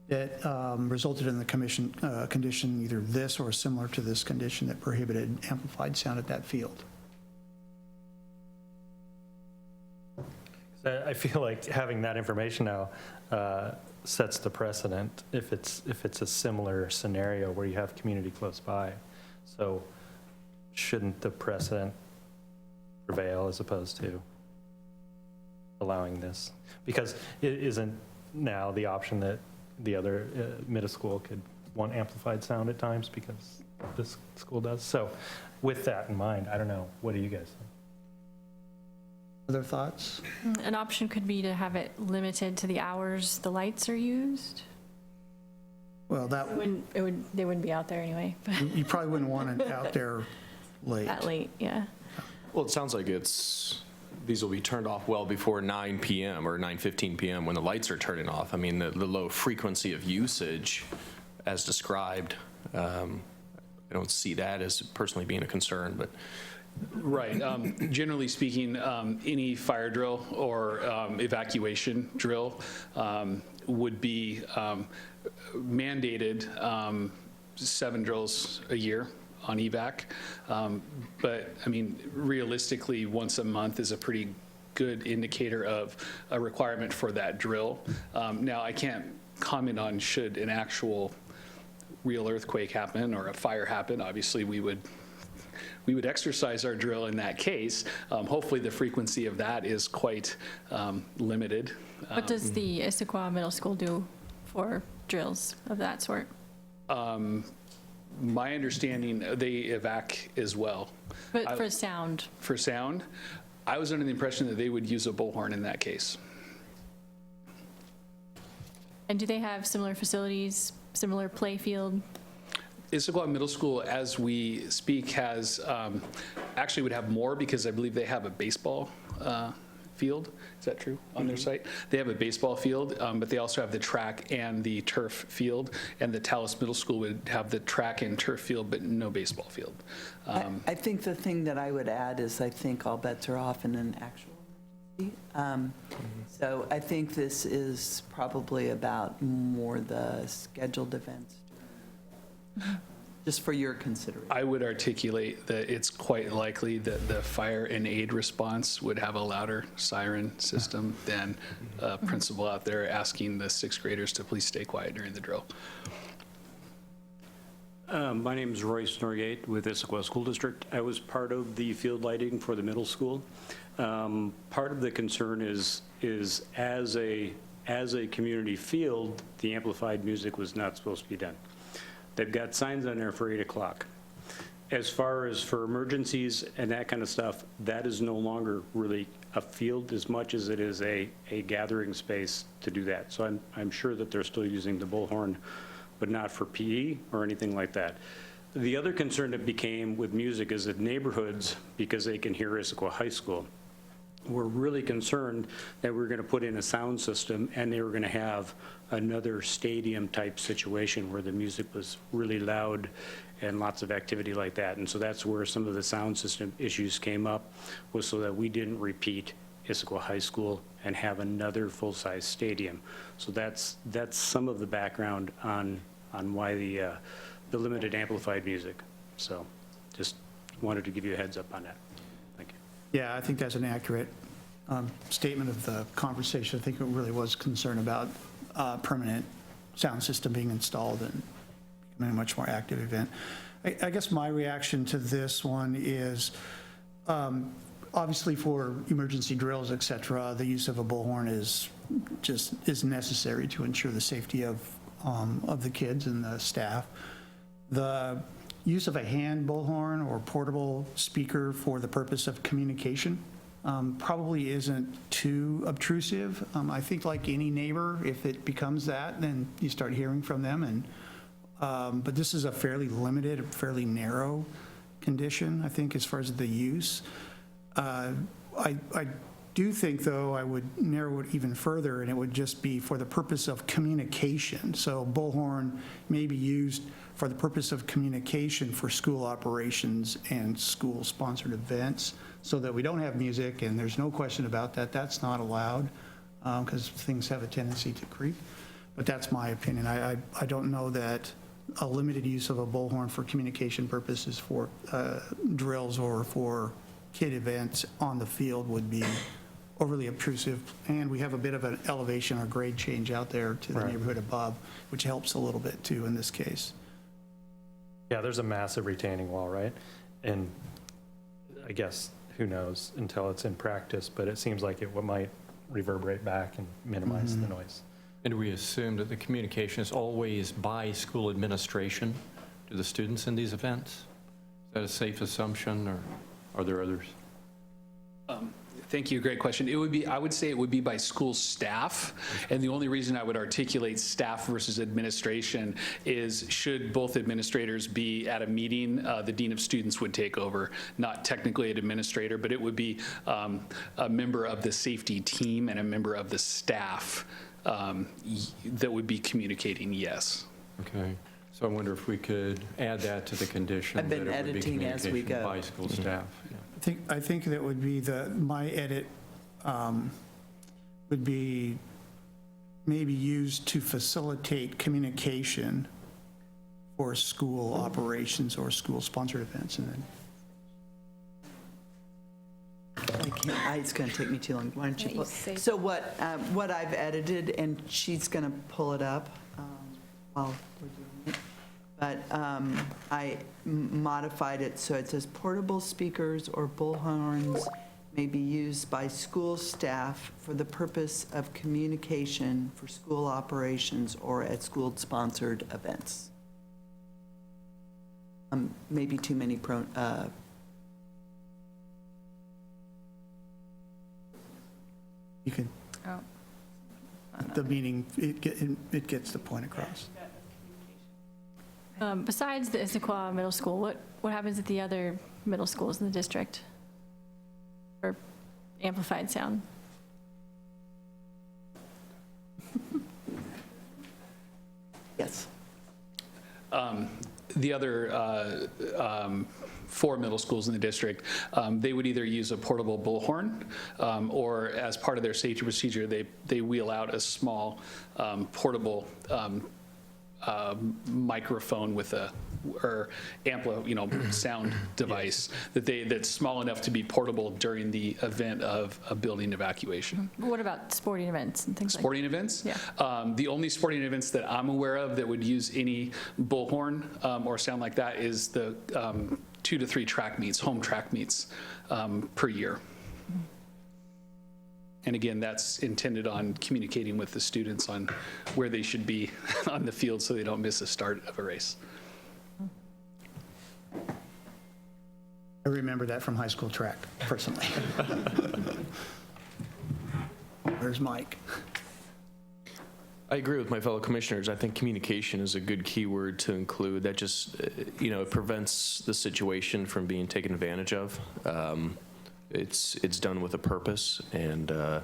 that resulted in the condition, either this or similar to this condition, that prohibited amplified sound at that field. I feel like having that information now sets the precedent if it's a similar scenario where you have community close by. So shouldn't the precedent prevail as opposed to allowing this? Because it isn't now the option that the other middle school could want amplified sound at times because this school does. So with that in mind, I don't know, what do you guys think? Other thoughts? An option could be to have it limited to the hours the lights are used. Well, that, They wouldn't be out there anyway, but you probably wouldn't want it out there late. that late, yeah. Well, it sounds like these will be turned off well before 9 PM or 9:15 PM when the lights are turning off. I mean, the low frequency of usage as described, I don't see that as personally being a concern, but Right. Generally speaking, any fire drill or evacuation drill would be mandated 7 drills a year on evac. But I mean, realistically, once a month is a pretty good indicator of a requirement for that drill. Now, I can't comment on should an actual real earthquake happen or a fire happen. Obviously, we would exercise our drill in that case. Hopefully, the frequency of that is quite limited. What does the Issaquah Middle School do for drills of that sort? My understanding, they evac as well. But for sound? For sound, I was under the impression that they would use a bullhorn in that case. And do they have similar facilities, similar play field? Issaquah Middle School, as we speak, has, actually would have more because I believe they have a baseball field. Is that true on their site? They have a baseball field, but they also have the track and the turf field. And the Talus Middle School would have the track and turf field, but no baseball field. I think the thing that I would add is I think all bets are off in an actual emergency. So I think this is probably about more the scheduled events. Just for your consideration. I would articulate that it's quite likely that the fire and aid response would have a louder siren system than a principal out there asking the 6th graders to please stay quiet during the drill. My name is Royce Norgate with Issaquah School District. I was part of the field lighting for the middle school. Part of the concern is as a community field, the amplified music was not supposed to be done. They've got signs on there for 8 o'clock. As far as for emergencies and that kind of stuff, that is no longer really a field as much as it is a gathering space to do that. So I'm sure that they're still using the bullhorn, but not for PE or anything like that. The other concern that became with music is that neighborhoods, because they can hear Issaquah High School, were really concerned that we were going to put in a sound system and they were going to have another stadium type situation where the music was really loud and lots of activity like that. And so that's where some of the sound system issues came up, was so that we didn't repeat Issaquah High School and have another full-size stadium. So that's some of the background on why the limited amplified music. So just wanted to give you a heads up on that. Thank you. Yeah, I think that's an accurate statement of the conversation. I think it really was concern about permanent sound system being installed and becoming a much more active event. I guess my reaction to this one is obviously for emergency drills, et cetera, the use of a bullhorn is necessary to ensure the safety of the kids and the staff. The use of a hand bullhorn or portable speaker for the purpose of communication probably isn't too obtrusive. I think like any neighbor, if it becomes that, then you start hearing from them. But this is a fairly limited, fairly narrow condition, I think, as far as the use. I do think, though, I would narrow it even further, and it would just be for the purpose of communication. So bullhorn may be used for the purpose of communication for school operations and school-sponsored events, so that we don't have music, and there's no question about that. That's not allowed because things have a tendency to creep. But that's my opinion. I don't know that a limited use of a bullhorn for communication purposes for drills or for kid events on the field would be overly obtrusive. And we have a bit of an elevation or grade change out there to the neighborhood above, which helps a little bit too in this case. Yeah, there's a massive retaining wall, right? And I guess, who knows until it's in practice, but it seems like it might reverberate back and minimize the noise. And do we assume that the communication is always by school administration to the students in these events? Is that a safe assumption, or are there others? Thank you, great question. It would be, I would say it would be by school staff, and the only reason I would articulate staff versus administration is should both administrators be at a meeting, the dean of students would take over, not technically an administrator, but it would be a member of the safety team and a member of the staff that would be communicating, yes. Okay. So I wonder if we could add that to the condition. I've been that it would be editing as we communication go. by school staff. Yeah. I think that would be my edit would be maybe used to facilitate communication for school operations or school-sponsored events, and then It's going to take me too long. Why don't you Yeah, you pull? say- So what I've edited, and she's going to pull it up while we're doing it, but I modified it so it says portable speakers or bullhorns may be used by school staff for the purpose of communication for school operations or at school-sponsored events. Maybe too many you can, Oh, the meaning, it gets the point across. Besides the Issaquah Middle School, what happens at the other middle schools in the district for amplified sound? Yes. The other 4 middle schools in the district, they would either use a portable bullhorn or as part of their safety procedure, they wheel out a small portable microphone with a sound device that's small enough to be portable during the event of a building evacuation. What about sporting events and things like that? Sporting events? Yeah. The only sporting events that I'm aware of that would use any bullhorn or sound like that is the 2 to 3 track meets, home track meets per year. And again, that's intended on communicating with the students on where they should be on the field so they don't miss a start of a race. I remember that from high school track, personally. Where's Mike? I agree with my fellow commissioners. I think communication is a good keyword to include. That just, it prevents the situation from being taken advantage of. It's done with a purpose, and I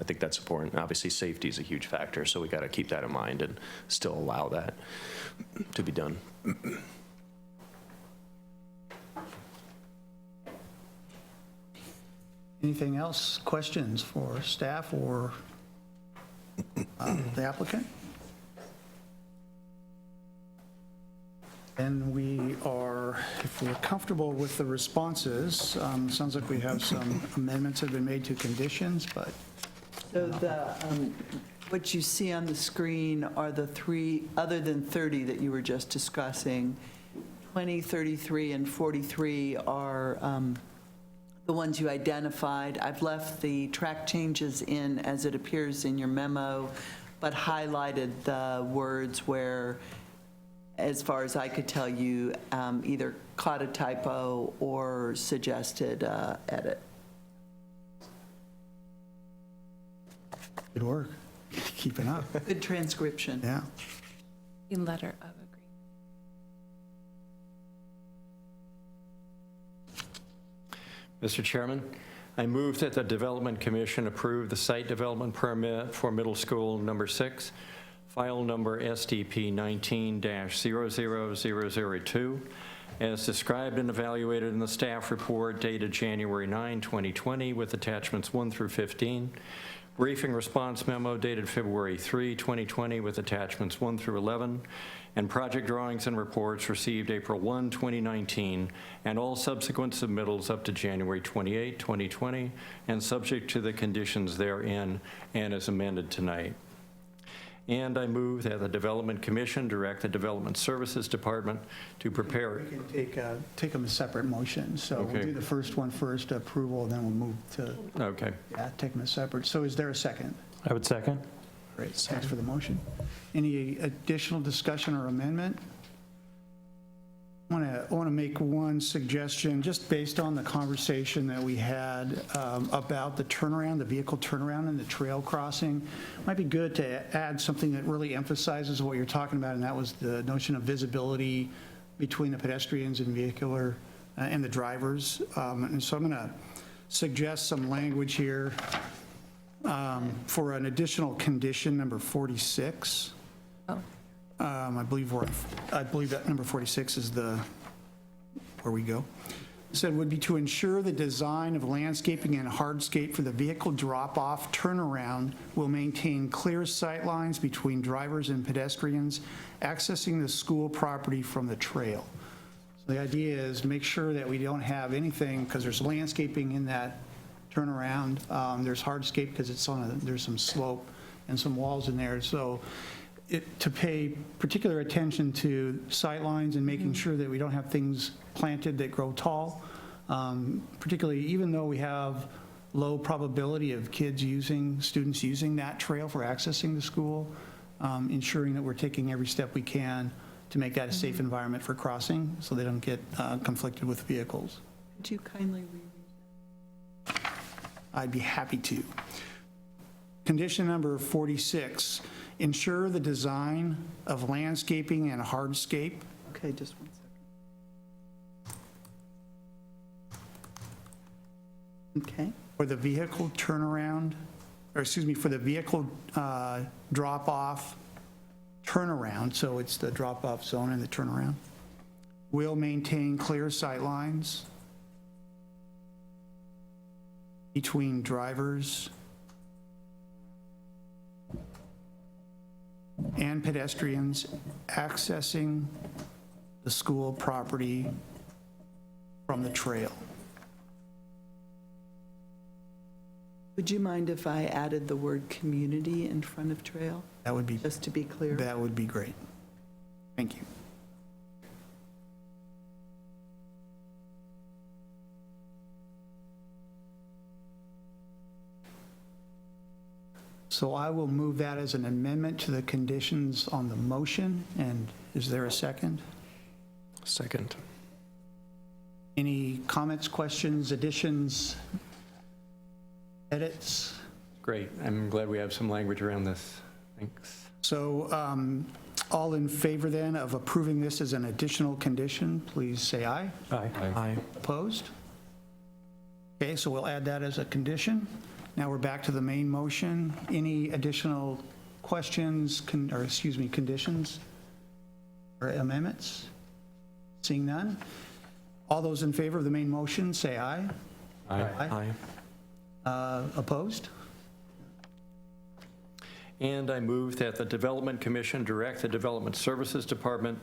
think that's important. Obviously, safety is a huge factor, so we got to keep that in mind and still allow that to be done. Anything else? Questions for staff or the applicant? And we are, if we're comfortable with the responses, sounds like we have some amendments have been made to conditions, but So what you see on the screen are the 3, other than 30 that you were just discussing, 20, 33, and 43 are the ones you identified. I've left the track changes in as it appears in your memo, but highlighted the words where, as far as I could tell you, either caught a typo or suggested edit. good work. Keeping up. Good transcription. Yeah. letter of agreement. Mr. Chairman, I move that the Development Commission approve the site development permit for middle school number 6, file number SDP 19-00002, as described and evaluated in the staff report dated January 9, 2020, with attachments 1 through 15, briefing response memo dated February 3, 2020, with attachments 1 through 11, and project drawings and reports received April 1, 2019, and all subsequent submittals up to January 28, 2020, and subject to the conditions therein and as amended tonight. And I move that the Development Commission direct the Development Services Department to prepare. We can take them as separate motions. So we'll Okay. do the first one first, approval, and then we'll move to, Okay. yeah, take them as separate. So is there a second? I would second. Great, thanks for the motion. Any additional discussion or amendment? I want to make one suggestion, just based on the conversation that we had about the turnaround, the vehicle turnaround and the trail crossing. Might be good to add something that really emphasizes what you're talking about, and that was the notion of visibility between the pedestrians and vehicular and the drivers. And so I'm going to suggest some language here for an additional condition, number 46. I believe that number 46 is where we go. It said would be to ensure the design of landscaping and hardscape for the vehicle drop-off turnaround will maintain clear sight lines between drivers and pedestrians accessing the school property from the trail. So the idea is make sure that we don't have anything, because there's landscaping in that turnaround. There's hardscape because there's some slope and some walls in there. So to pay particular attention to sight lines and making sure that we don't have things planted that grow tall, particularly even though we have low probability of students using that trail for accessing the school, ensuring that we're taking every step we can to make that a safe environment for crossing so they don't get conflicted with vehicles. Could you kindly reread that? I'd be happy to. Condition number 46, ensure the design of landscaping and hardscape. Okay, just one second. Okay. For the vehicle turnaround, or excuse me, for the vehicle drop-off turnaround, so it's the drop-off zone and the turnaround, will maintain clear sight lines between drivers and pedestrians accessing the school property from the trail. Would you mind if I added the word community in front of trail? That would be, just to be clear. That would be great. Thank you. So I will move that as an amendment to the conditions on the motion. And is there a second? Second. Any comments, questions, additions, edits? Great. I'm glad we have some language around this. Thanks. So all in favor then of approving this as an additional condition, please say aye. Aye. Aye. Opposed? Okay, so we'll add that as a condition. Now we're back to the main motion. Any additional questions, conditions or amendments? Seeing none. All those in favor of the main motion, say aye. Aye. Opposed? And I move that the Development Commission direct the Development Services Department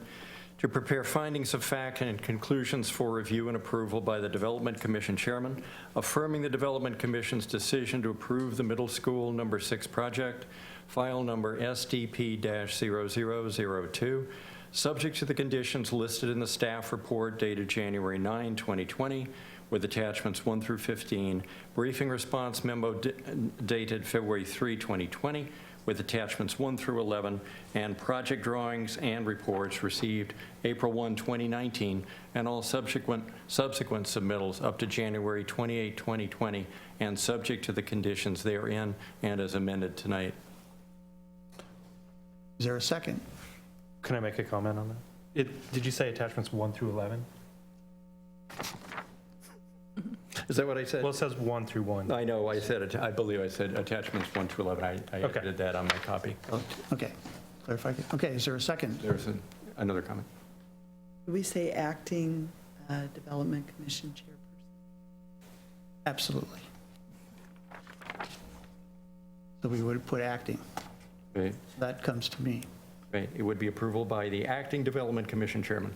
to prepare findings of fact and conclusions for review and approval by the Development Commission Chairman, affirming the Development Commission's decision to approve the Middle School Number 6 project, file number SDP-0002, subject to the conditions listed in the staff report dated January 9, 2020, with attachments 1 through 15, briefing response memo dated February 3, 2020, with attachments 1 through 11, and project drawings and reports received April 1, 2019, and all subsequent submittals up to January 28, 2020, and subject to the conditions therein and as amended tonight. Is there a second? Can I make a comment on that? Did you say attachments 1 through 11? Is that what I said? Well, it says 1 through 1. I know, I believe I said attachments 1 to 11. I Okay. did that on my copy. Okay. Clarify. Okay, is there a second? There's another comment. Do we say acting Development Commission chairperson? Absolutely. So we would put acting. Right. That comes to me. Right. It would be approval by the acting Development Commission Chairman.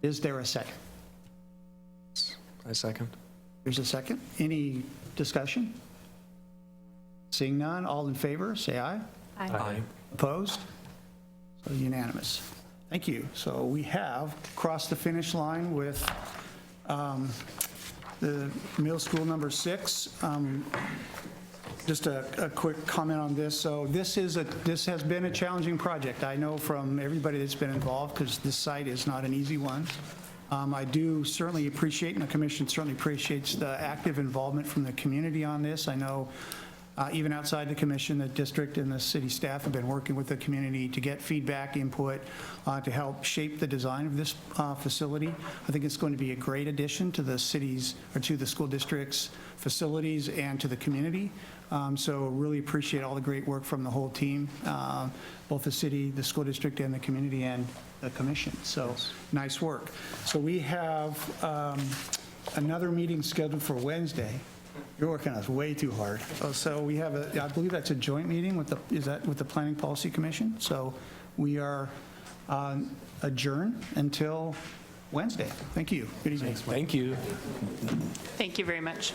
Is there a second? I second. There's a second. Any discussion? Seeing none, all in favor, say aye. Aye. Opposed? So unanimous. Thank you. So we have crossed the finish line with the middle school number 6. Just a quick comment on this. So this has been a challenging project. I know from everybody that's been involved, because this site is not an easy one. I do certainly appreciate, and the commission certainly appreciates the active involvement from the community on this. I know even outside the commission, the district and the city staff have been working with the community to get feedback, input, to help shape the design of this facility. I think it's going to be a great addition to the city's, or to the school district's facilities and to the community. So really appreciate all the great work from the whole team, both the city, the school district, and the community, and the commission. So nice work. So we have another meeting scheduled for Wednesday. You're working us way too hard. So we have I believe that's a joint meeting with the Planning Policy Commission. So we are adjourned until Wednesday. Thank you. Good evening. Thank you. Thank you very much.